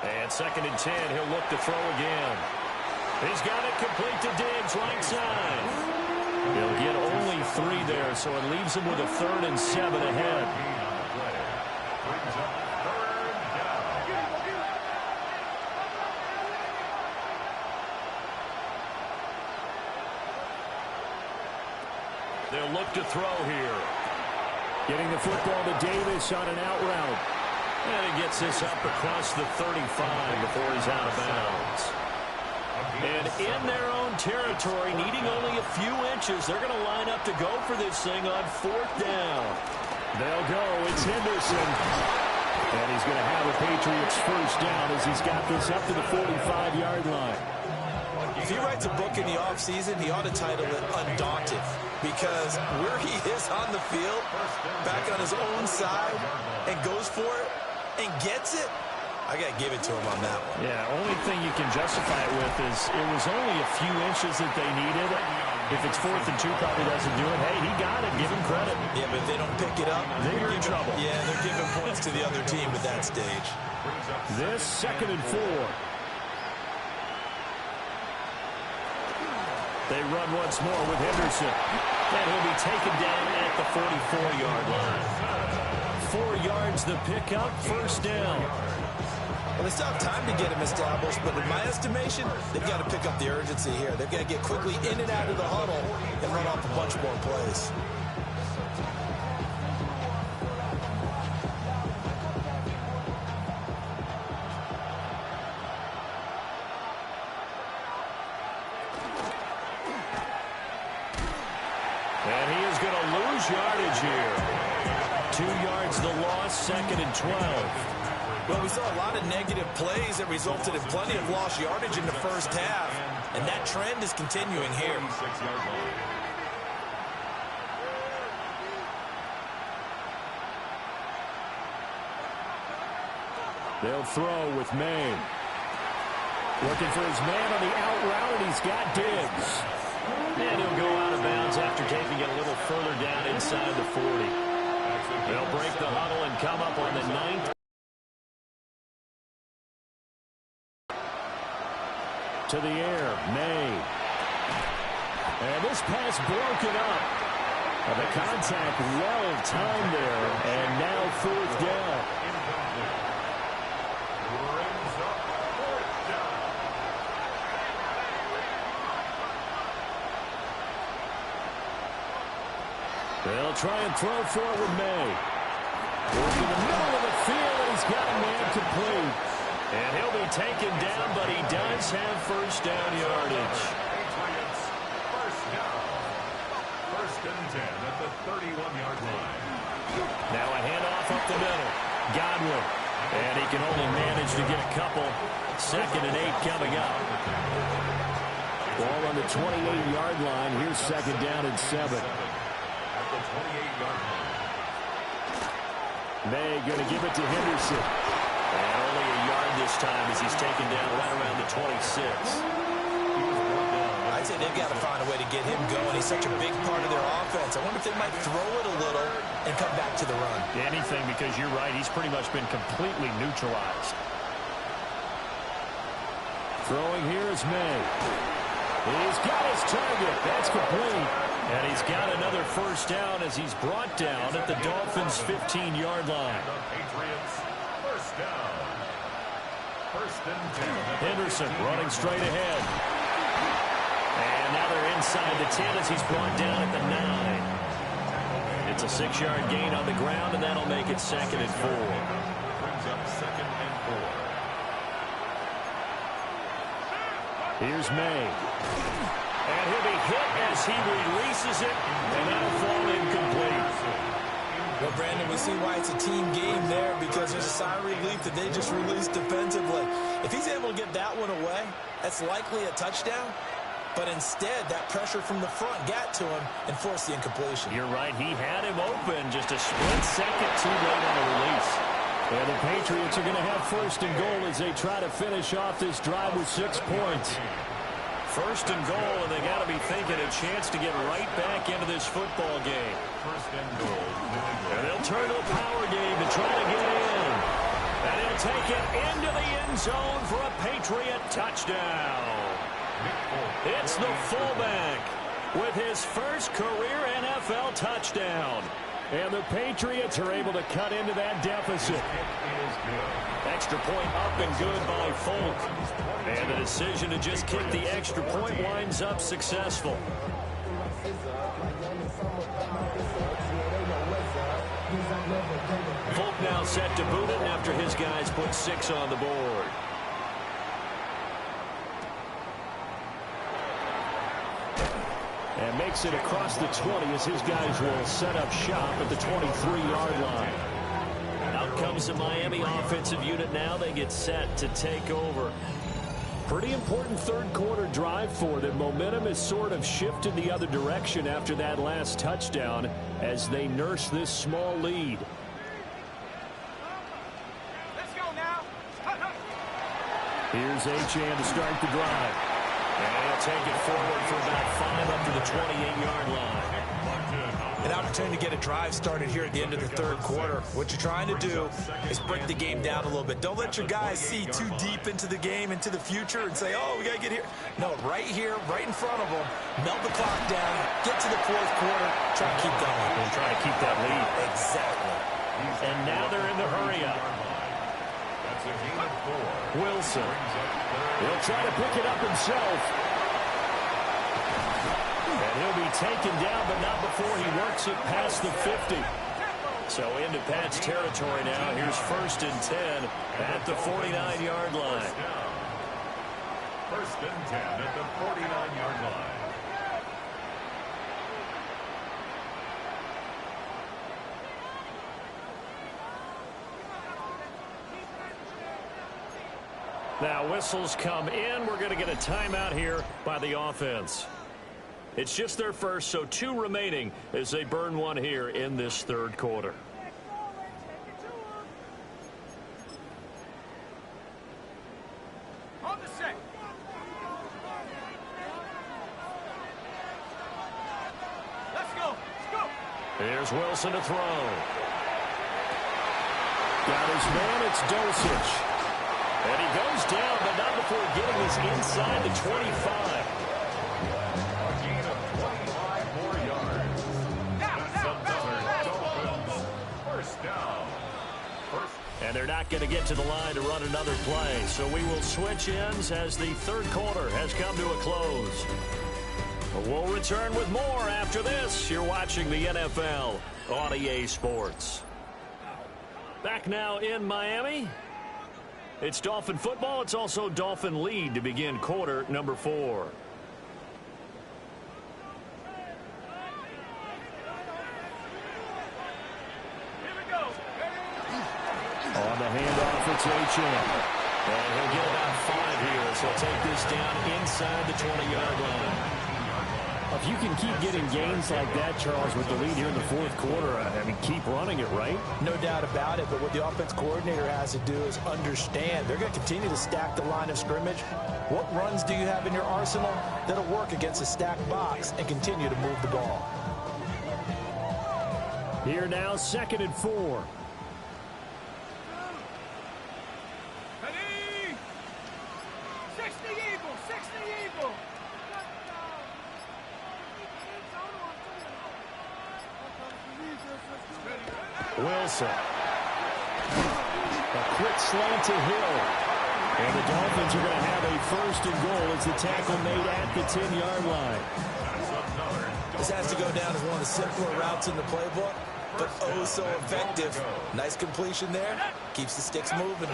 And 2nd and 10, he'll look to throw again. He's got it complete to Diggs, right side. He'll get only 3 there, so it leaves him with a 3rd and 7 ahead. They'll look to throw here. Getting the football to Davis on an out route. And he gets this up across the 35 before he's out of bounds. And in their own territory, needing only a few inches, they're going to line up to go for this thing on 4th down. They'll go. It's Henderson. And he's going to have a Patriots first down as he's got this up to the 45-yard line. If he writes a book in the offseason, he ought to title it Undaunted, because where he is on the field, back on his own side, and goes for it and gets it, I got to give it to him on that one. Yeah, only thing you can justify it with is it was only a few inches that they needed. If it's 4th and 2, probably doesn't do it. Hey, he got it. Give him credit. Yeah, but if they don't pick it up, they're in trouble. Yeah, they're giving points to the other team at that stage. This 2nd and 4. They run once more with Henderson. And he'll be taken down at the 44-yard line. 4 yards the pickup, first down. Well, they still have time to get him established, but in my estimation, they've got to pick up the urgency here. They've got to get quickly in and out of the huddle and run off a bunch more plays. And he is going to lose yardage here. 2 yards the loss, 2nd and 12. Well, we saw a lot of negative plays that resulted in plenty of lost yardage in the first half, and that trend is continuing here. They'll throw with May. Looking for his man on the out route, and he's got Diggs. And he'll go out of bounds after taking it a little further down inside the 40. They'll break the huddle and come up on the 9th. To the air, May. And this pass broken up. The contact well timed there, and now 4th down. They'll try and throw forward May. Working the middle of the field, and he's got a man complete. And he'll be taken down, but he does have first down yardage. Patriots, first down. 1st and 10 at the 31-yard line. Now a handoff up the middle. Godwin. And he can only manage to get a couple. 2nd and 8 coming up. Ball on the 28-yard line. Here's 2nd down and 7. At the 28-yard line. May going to give it to Henderson. And only a yard this time as he's taken down right around the 26. I'd say they've got to find a way to get him going. He's such a big part of their offense. I wonder if they might throw it a little and come back to the run. Anything, because you're right. He's pretty much been completely neutralized. Throwing here is May. He's got his target. That's complete. And he's got another first down as he's brought down at the Dolphins' 15-yard line. The Patriots, First down. First and 10. Henderson running straight ahead. And now they're inside the 10 as he's brought down at the 9. It's a 6-yard gain on the ground, and that'll make it 2nd and 4. Brings up 2nd and 4. Here's May. And he'll be hit as he releases it, and that'll fall incomplete. Well, Brandon, we see why it's a team game there, because there's a sigh of relief that they just released defensively. If he's able to get that one away, that's likely a touchdown. But instead, that pressure from the front got to him and forced the incompletion. You're right. He had him open just a split second too late on the release. And the Patriots are going to have 1st and goal as they try to finish off this drive with 6 points. 1st and goal, and they got to be thinking a chance to get right back into this football game. First and goal. And they'll turn to a power game to try to get in. And he'll take it into the end zone for a Patriot touchdown. It's the fullback with his first career NFL touchdown. And the Patriots are able to cut into that deficit. Extra point up and good by Folk. And the decision to just kick the extra point winds up successful. Folk now set to boot it after his guys put 6 on the board. And makes it across the 20 as his guys will set up shop at the 23-yard line. Out comes the Miami offensive unit now. They get set to take over. Pretty important third-quarter drive for them. Momentum has sort of shifted the other direction after that last touchdown as they nurse this small lead. Let's go now. Here's Achane to start the drive. And he'll take it forward for about 5 up to the 28-yard line. An opportunity to get a drive started here at the end of the third quarter. What you're trying to do is break the game down a little bit. Don't let your guys see too deep into the game, into the future, and say, oh, we got to get here. No, right here, right in front of them, melt the clock down, get to the fourth quarter, try to keep going. And try to keep that lead. Exactly. And now they're in the hurry-up. That's a gain of 4. Wilson. He'll try to pick it up himself. And he'll be taken down, but not before he works it past the 50. So into Pat's territory now. Here's 1st and 10 at the 49-yard line. First and 10 at the 49-yard line. Now whistles come in. We're going to get a timeout here by the offense. It's just their first, so 2 remaining as they burn one here in this third quarter. On the set. Let's go. Let's go. Here's Wilson to throw. Got his man. It's Dulcich. And he goes down, but not before getting this inside the 25. And they're not going to get to the line to run another play. So we will switch ends as the third quarter has come to a close. We'll return with more after this. You're watching the NFL on EA Sports. Back now in Miami. It's Dolphin football. It's also Dolphin lead to begin quarter number 4. On the handoff, it's Achane. And he'll get about 5 here, so he'll take this down inside the 20-yard line. If you can keep getting gains like that, Charles, with the lead here in the fourth quarter, I mean, keep running it, right? No doubt about it, but what the offense coordinator has to do is understand they're going to continue to stack the line of scrimmage. What runs do you have in your arsenal that'll work against a stacked box and continue to move the ball? Here now, 2nd and 4. Ready? 60 Eagle. 60 Eagle. Wilson. A quick slant to Hill. And the Dolphins are going to have a first and goal as the tackle made at the 10-yard line. This has to go down as one of the simpler routes in the playbook, but oh so effective. Nice completion there. Keeps the sticks moving.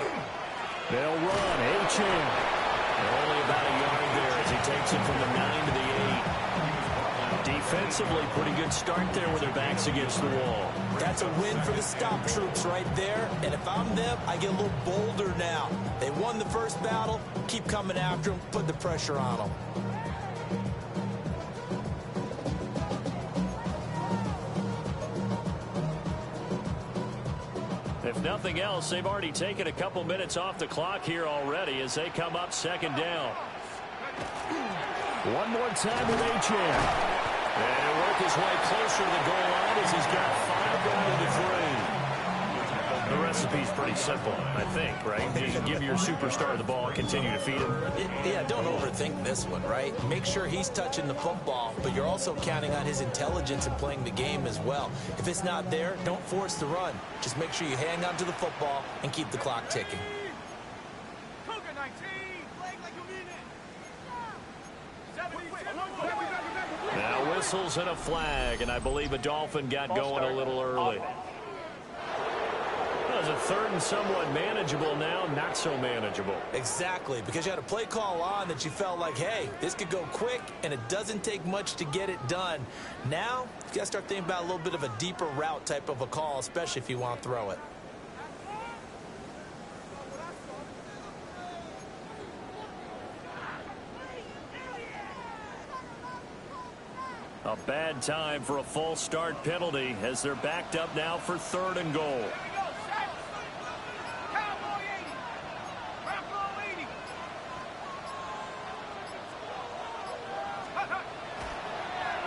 They'll run. Achane. Only about a yard there as he takes it from the 9 to the 8. Defensively, pretty good start there with their backs against the wall. That's a win for the stop troops right there. And if I'm them, I get a little bolder now. They won the first battle. Keep coming after them. Put the pressure on them. If nothing else, they've already taken a couple minutes off the clock here already as they come up second down. One more time with Achane. And he'll work his way closer to the goal line as he's got 5 down to the 3. The recipe's pretty simple, I think, right? Just give your superstar the ball and continue to feed him. Yeah, don't overthink this one, right? Make sure he's touching the football, but you're also counting on his intelligence in playing the game as well. If it's not there, don't force the run. Just make sure you hang on to the football and keep the clock ticking. Now whistles and a flag, and I believe a Dolphin got going a little early. Well, it's a third and somewhat manageable now, not so manageable. Exactly, because you had a play call on that you felt like, hey, this could go quick, and it doesn't take much to get it done. Now, you got to start thinking about a little bit of a deeper route type of a call, especially if you want to throw it. A bad time for a false start penalty as they're backed up now for 3rd and goal.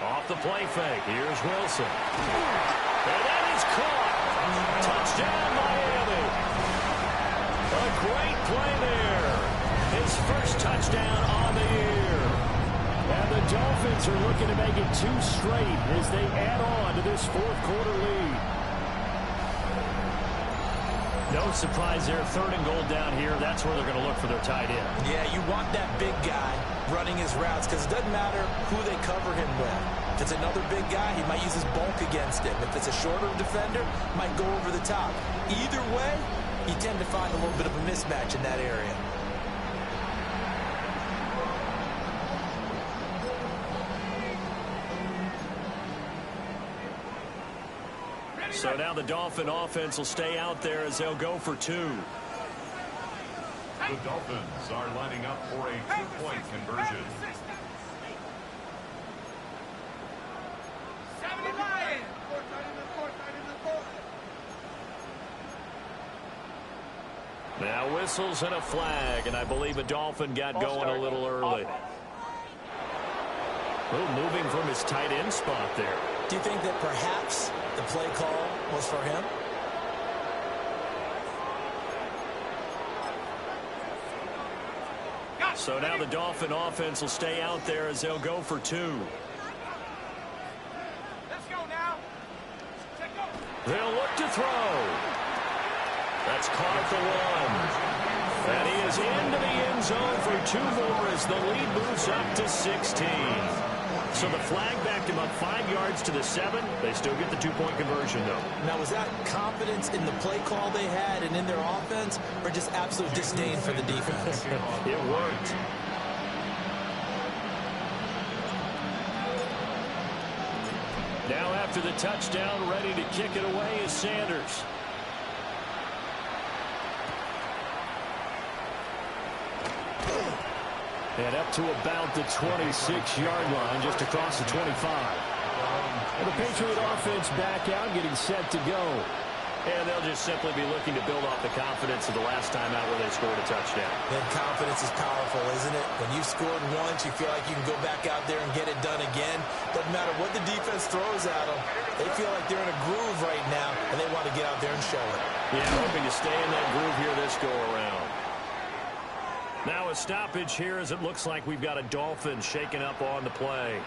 Off the play fake. Here's Wilson. And that is caught. Touchdown, Miami. A great play there. His first touchdown on the year. And the Dolphins are looking to make it 2 straight as they add on to this 4th quarter lead. No surprise there. 3rd and goal down here. That's where they're going to look for their tight end. Yeah, you want that big guy running his routes because it doesn't matter who they cover him with. If it's another big guy, he might use his bulk against him. If it's a shorter defender, might go over the top. Either way, you tend to find a little bit of a mismatch in that area. So now the Dolphin offense will stay out there as they'll go for 2. The Dolphins are lining up for a 2-point conversion. Now whistles and a flag, and I believe a Dolphin got going a little early. Moving from his tight end spot there. Do you think that perhaps the play call was for him? So now the Dolphin offense will stay out there as they'll go for 2. Let's go now. They'll look to throw. That's caught at the 1. And he is into the end zone for 2 more as the lead moves up to 16. So the flag backed him up 5 yards to the 7. They still get the 2-point conversion, though. Now, was that confidence in the play call they had and in their offense, or just absolute disdain for the defense? It worked. Now after the touchdown, ready to kick it away is Sanders. And up to about the 26-yard line, just across the 25. And the Patriot offense back out, getting set to go. And they'll just simply be looking to build off the confidence of the last time out where they scored a touchdown. Then confidence is powerful, isn't it? When you've scored once, you feel like you can go back out there and get it done again. Doesn't matter what the defense throws at them. They feel like they're in a groove right now, and they want to get out there and show it. Yeah, hoping to stay in that groove here this go-around. Now a stoppage here as it looks like we've got a Dolphin shaken up on the play.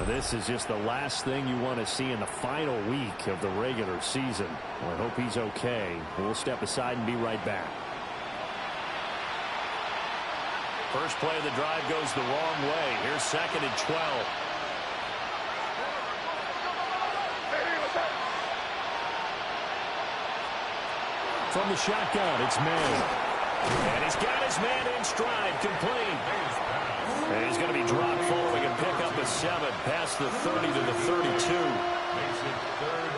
This is just the last thing you want to see in the final week of the regular season. I hope he's okay. We'll step aside and be right back. First play of the drive goes the wrong way. Here's 2nd and 12. From the shotgun, it's May. And he's got his man in stride, complete. And he's going to be dropped following a pickup of 7 past the 30 to the 32.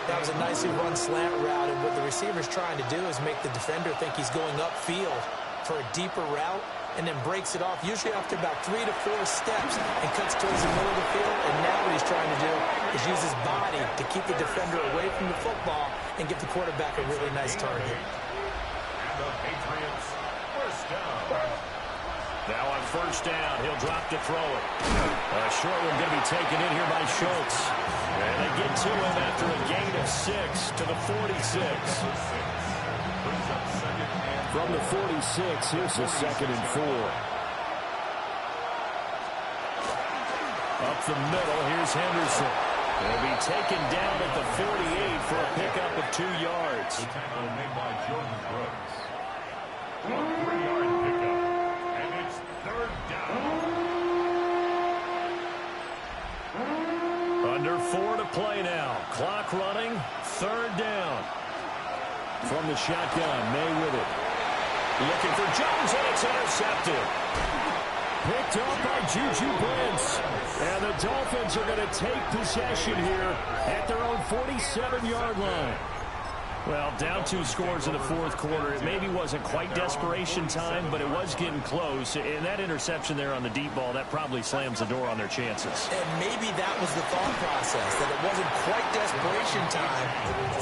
That was a nicely run slant route, and what the receiver's trying to do is make the defender think he's going upfield for a deeper route, and then breaks it off, usually after about 3 to 4 steps, and cuts towards the middle of the field. And now what he's trying to do is use his body to keep the defender away from the football and give the quarterback a really nice target. And the Patriots first down. Now on first down, he'll drop to throw it. A short one going to be taken in here by Schultz. And they get to him after a gain of 6 to the 46. From the 46, here's the 2nd and 4. Up the middle, here's Henderson. He'll be taken down at the 48 for a pickup of 2 yards. The tackle made by Jordan Brooks. A 3-yard pickup. And it's 3rd down. Under 4 to play now. Clock running. 3rd down. From the shotgun, May with it. Looking for Jones, and it's intercepted. Picked up by Juju Brents. And the Dolphins are going to take possession here at their own 47-yard line. Well, down 2 scores in the 4th quarter. It maybe wasn't quite desperation time, but it was getting close. And that interception there on the deep ball, that probably slams the door on their chances. And maybe that was the thought process, that it wasn't quite desperation time.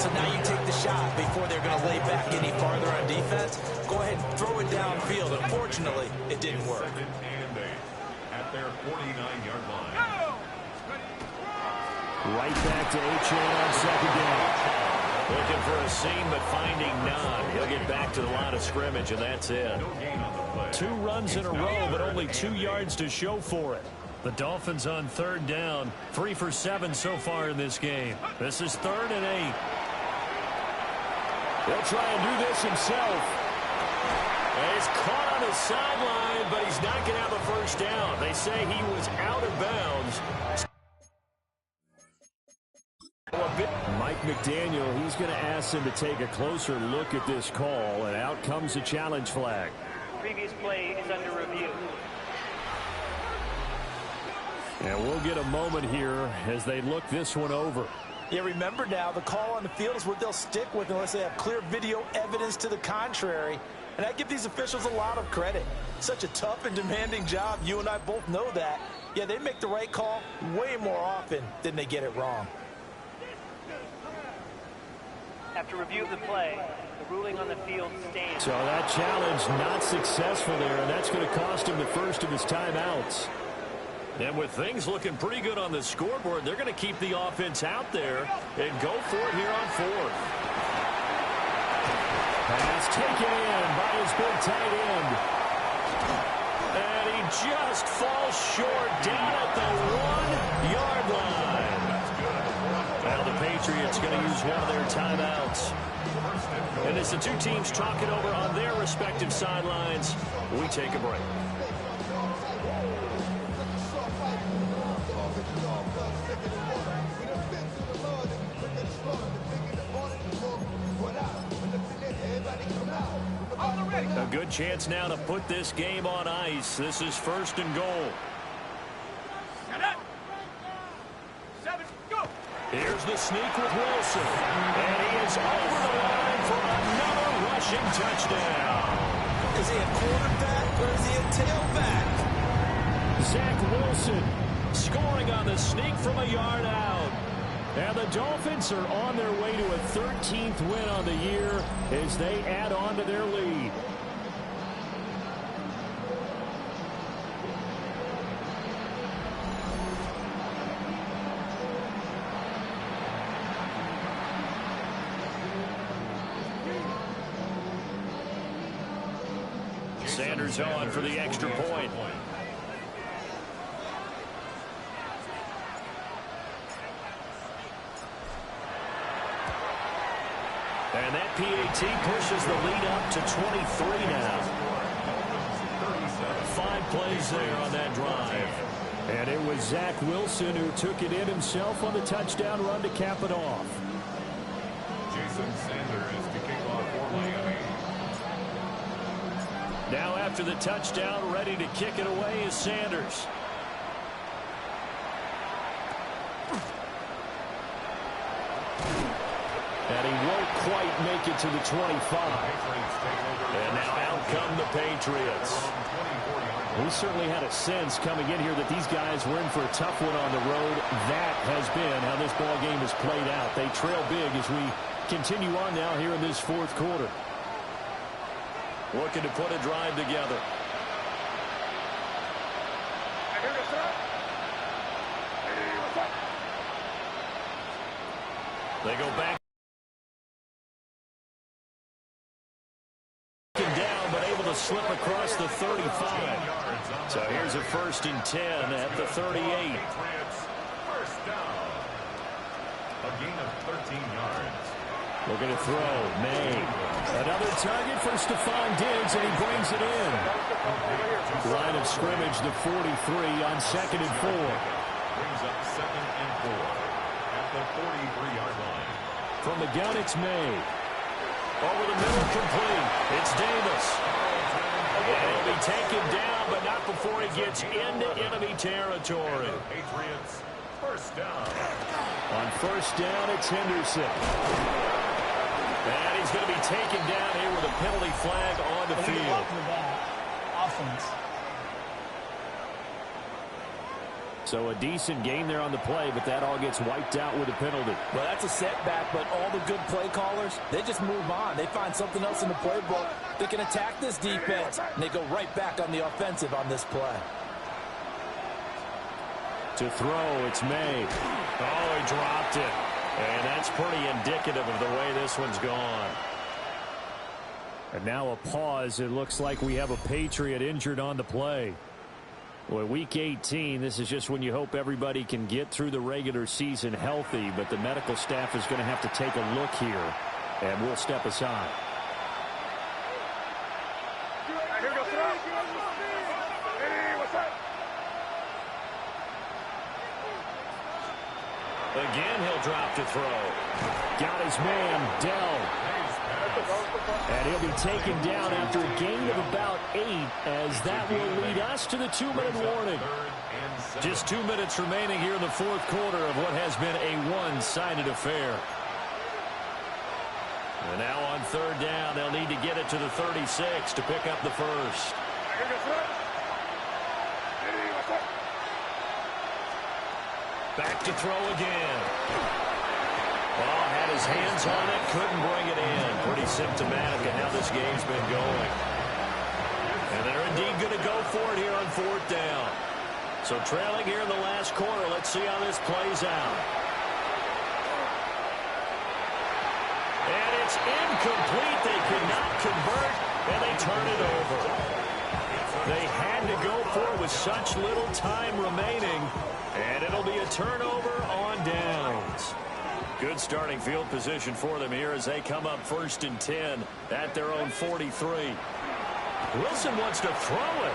So now you take the shot before they're going to lay back any farther on defense. Go ahead and throw it downfield. Unfortunately, it didn't work. 2nd and 8 at their 49-yard line. Right back to H.A. on 2nd down. Looking for a seam, but finding none. He'll get back to the line of scrimmage, and that's it. 2 runs in a row, but only 2 yards to show for it. The Dolphins on 3rd down. 3 for 7 so far in this game. This is 3rd and 8. He'll try and do this himself. And he's caught on the sideline, but he's not going to have a first down. They say he was out of bounds. Mike McDaniel, he's going to ask him to take a closer look at this call, and out comes a challenge flag. Previous play is under review. And we'll get a moment here as they look this one over. Yeah, remember now, the call on the field is what they'll stick with unless they have clear video evidence to the contrary. And I give these officials a lot of credit. Such a tough and demanding job. You and I both know that. Yeah, they make the right call way more often than they get it wrong. After review of the play, the ruling on the field stands. So that challenge not successful there, and that's going to cost him the first of his timeouts. And with things looking pretty good on the scoreboard, they're going to keep the offense out there and go for it here on 4th. Pass taken in by his big tight end. And he just falls short down at the 1-yard line. Well, the Patriots going to use one of their timeouts. And as the 2 teams talk it over on their respective sidelines, we take a break. A good chance now to put this game on ice. This is 1st and goal. Here's the sneak with Wilson. And he is over the line for another rushing touchdown. Is he a quarterback or is he a tailback? Zach Wilson scoring on the sneak from a yard out. And the Dolphins are on their way to a 13th win on the year as they add on to their lead. Sanders on for the extra point. And that PAT pushes the lead up to 23 now. 5 plays there on that drive. And it was Zach Wilson who took it in himself on the touchdown run to cap it off. Jason Sanders to kick off for Miami. Now after the touchdown, ready to kick it away is Sanders. And he won't quite make it to the 25. And now out come the Patriots. We certainly had a sense coming in here that these guys were in for a tough one on the road. That has been how this ball game has played out. They trail big as we continue on now here in this fourth quarter. Looking to put a drive together. They go back. Down, but able to slip across the 35. So here's a 1st and 10 at the 38. First down. A gain of 13 yards. Looking to throw. May. Another target for Stephon Diggs, and he brings it in. Line of scrimmage, the 43 on 2nd and 4. Brings up 2nd and 4 at the 43-yard line. From the gun, it's May. Over the middle, complete. It's Davis. And he'll be taken down, but not before he gets into enemy territory. Patriots, first down. On 1st down, it's Henderson. And he's going to be taken down here with a penalty flag on the field. Offense. So a decent gain there on the play, but that all gets wiped out with a penalty. Well, that's a setback, but all the good play callers, they just move on. They find something else in the playbook. They can attack this defense, and they go right back on the offensive on this play. To throw, it's May. Oh, he dropped it. And that's pretty indicative of the way this one's gone. And now a pause. It looks like we have a Patriot injured on the play. Well, week 18, this is just when you hope everybody can get through the regular season healthy, but the medical staff is going to have to take a look here, and we'll step aside. Again, he'll drop to throw. Got his man, Dell. And he'll be taken down after a gain of about 8, as that will lead us to the 2-minute warning. Just 2 minutes remaining here in the fourth quarter of what has been a one-sided affair. And now on 3rd down, they'll need to get it to the 36 to pick up the first. Back to throw again. Oh, had his hands on it, couldn't bring it in. Pretty symptomatic of how this game's been going. And they're indeed going to go for it here on 4th down. So trailing here in the last quarter, let's see how this plays out. And it's incomplete. They could not convert, and they turn it over. They had to go for it with such little time remaining, and it'll be a turnover on downs. Good starting field position for them here as they come up 1st and 10 at their own 43. Wilson wants to throw it.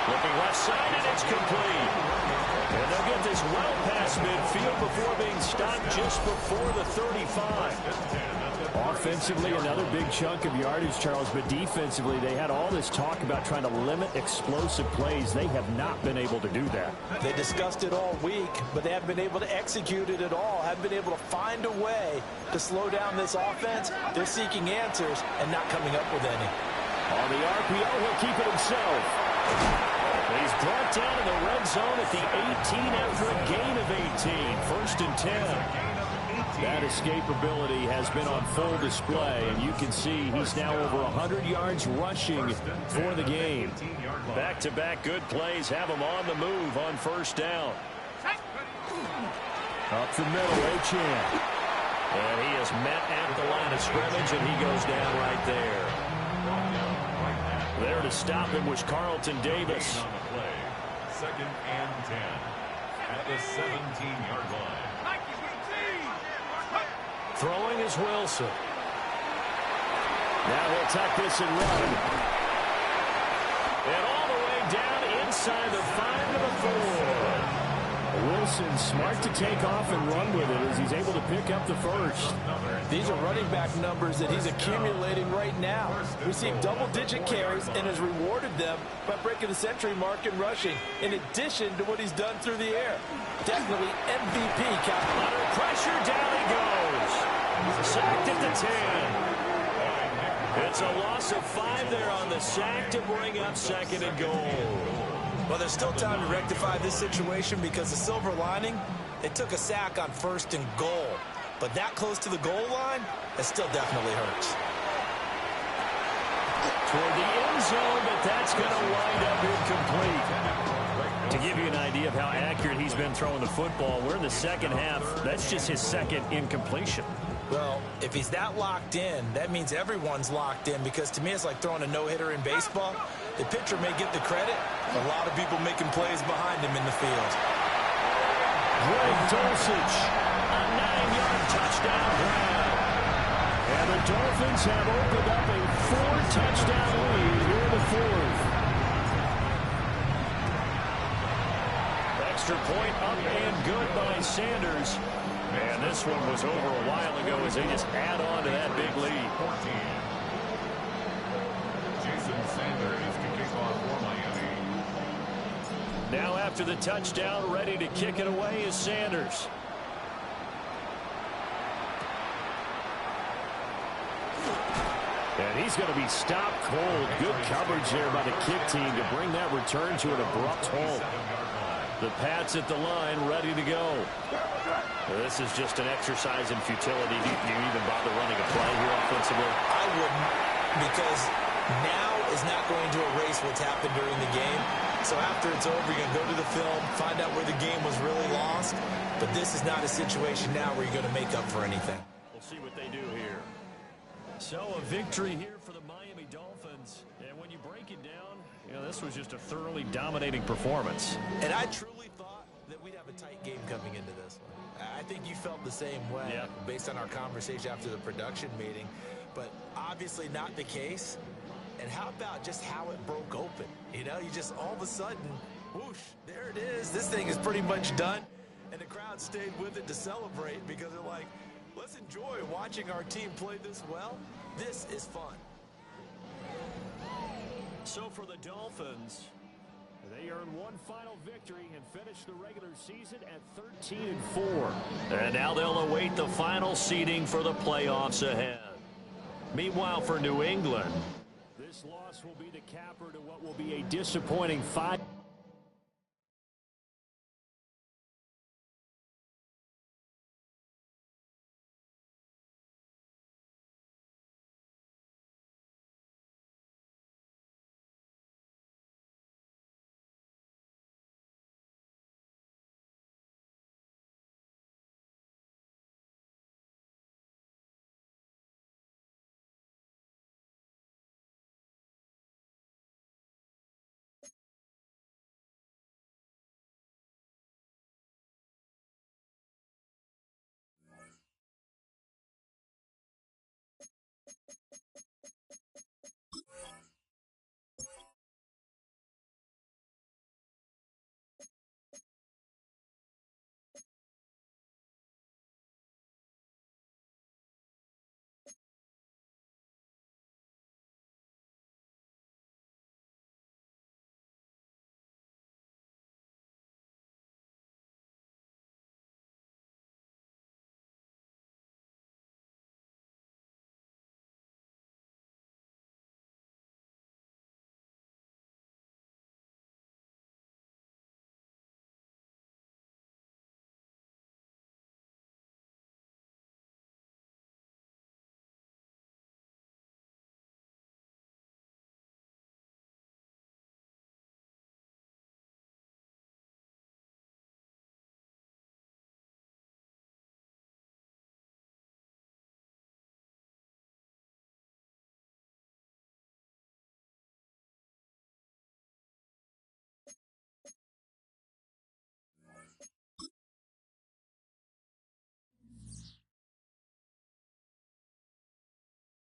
Looking left side, and it's complete. And they'll get this well past midfield before being stopped just before the 35. Offensively, another big chunk of yardage, Charles, but defensively, they had all this talk about trying to limit explosive plays. They have not been able to do that. They discussed it all week, but they haven't been able to execute it at all, haven't been able to find a way to slow down this offense. They're seeking answers and not coming up with any. On the RPO, he'll keep it himself. He's brought down in the red zone at the 18 after a gain of 18. 1st and 10. That escapability has been on full display, and you can see he's now over 100 yards rushing for the game. Back-to-back good plays have him on the move on 1st down. Up the middle, Achane. And he is met at the line of scrimmage, and he goes down right there. There to stop him was Carlton Davis. 2nd and 10 at the 17-yard line. Throwing is Wilson. Now he'll tuck this and run. And all the way down inside the 5 to the 4. Wilson smart to take off and run with it as he's able to pick up the first. These are running back numbers that he's accumulating right now. Received double-digit carries and has rewarded them by breaking the century mark in rushing, in addition to what he's done through the air. Definitely MVP caliber. Under pressure, down he goes. Sacked at the 10. It's a loss of 5 there on the sack to bring up 2nd and goal. Well, there's still time to rectify this situation because the silver lining, they took a sack on 1st and goal. But that close to the goal line, it still definitely hurts. Toward the end zone, but that's going to wind up incomplete. To give you an idea of how accurate he's been throwing the football, we're in the second half. That's just his 2nd incompletion. Well, if he's that locked in, that means everyone's locked in, because to me it's like throwing a no-hitter in baseball. The pitcher may get the credit, a lot of people making plays behind him in the field. Greg Dulcich, a 9-yard touchdown grab. And the Dolphins have opened up a 4-touchdown lead here in the 4th. Extra point up and good by Sanders. And this one was over a while ago as they just add on to that big lead. 14. Jason Sanders to kick off for Miami. Now after the touchdown, ready to kick it away is Sanders. And he's going to be stopped cold. Good coverage there by the kick team to bring that return to an abrupt halt. The Pats at the line, ready to go. This is just an exercise in futility. Do you even bother running a play here offensively? I wouldn't, because now is not going to erase what's happened during the game. So after it's over, you're going to go to the film, find out where the game was really lost. But this is not a situation now where you're going to make up for anything. We'll see what they do here. So a victory here for the Miami Dolphins. And when you break it down, you know, this was just a thoroughly dominating performance. And I truly thought that we'd have a tight game coming into this one. I think you felt the same way based on our conversation after the production meeting, but obviously not the case. And how about just how it broke open? You know, you just all of a sudden, whoosh, there it is. This thing is pretty much done. And the crowd stayed with it to celebrate because they're like, let's enjoy watching our team play this well. This is fun. So for the Dolphins, they earn one final victory and finish the regular season at 13-4. And now they'll await the final seeding for the playoffs ahead. Meanwhile, for New England, this loss will be the capper to what will be a disappointing 5.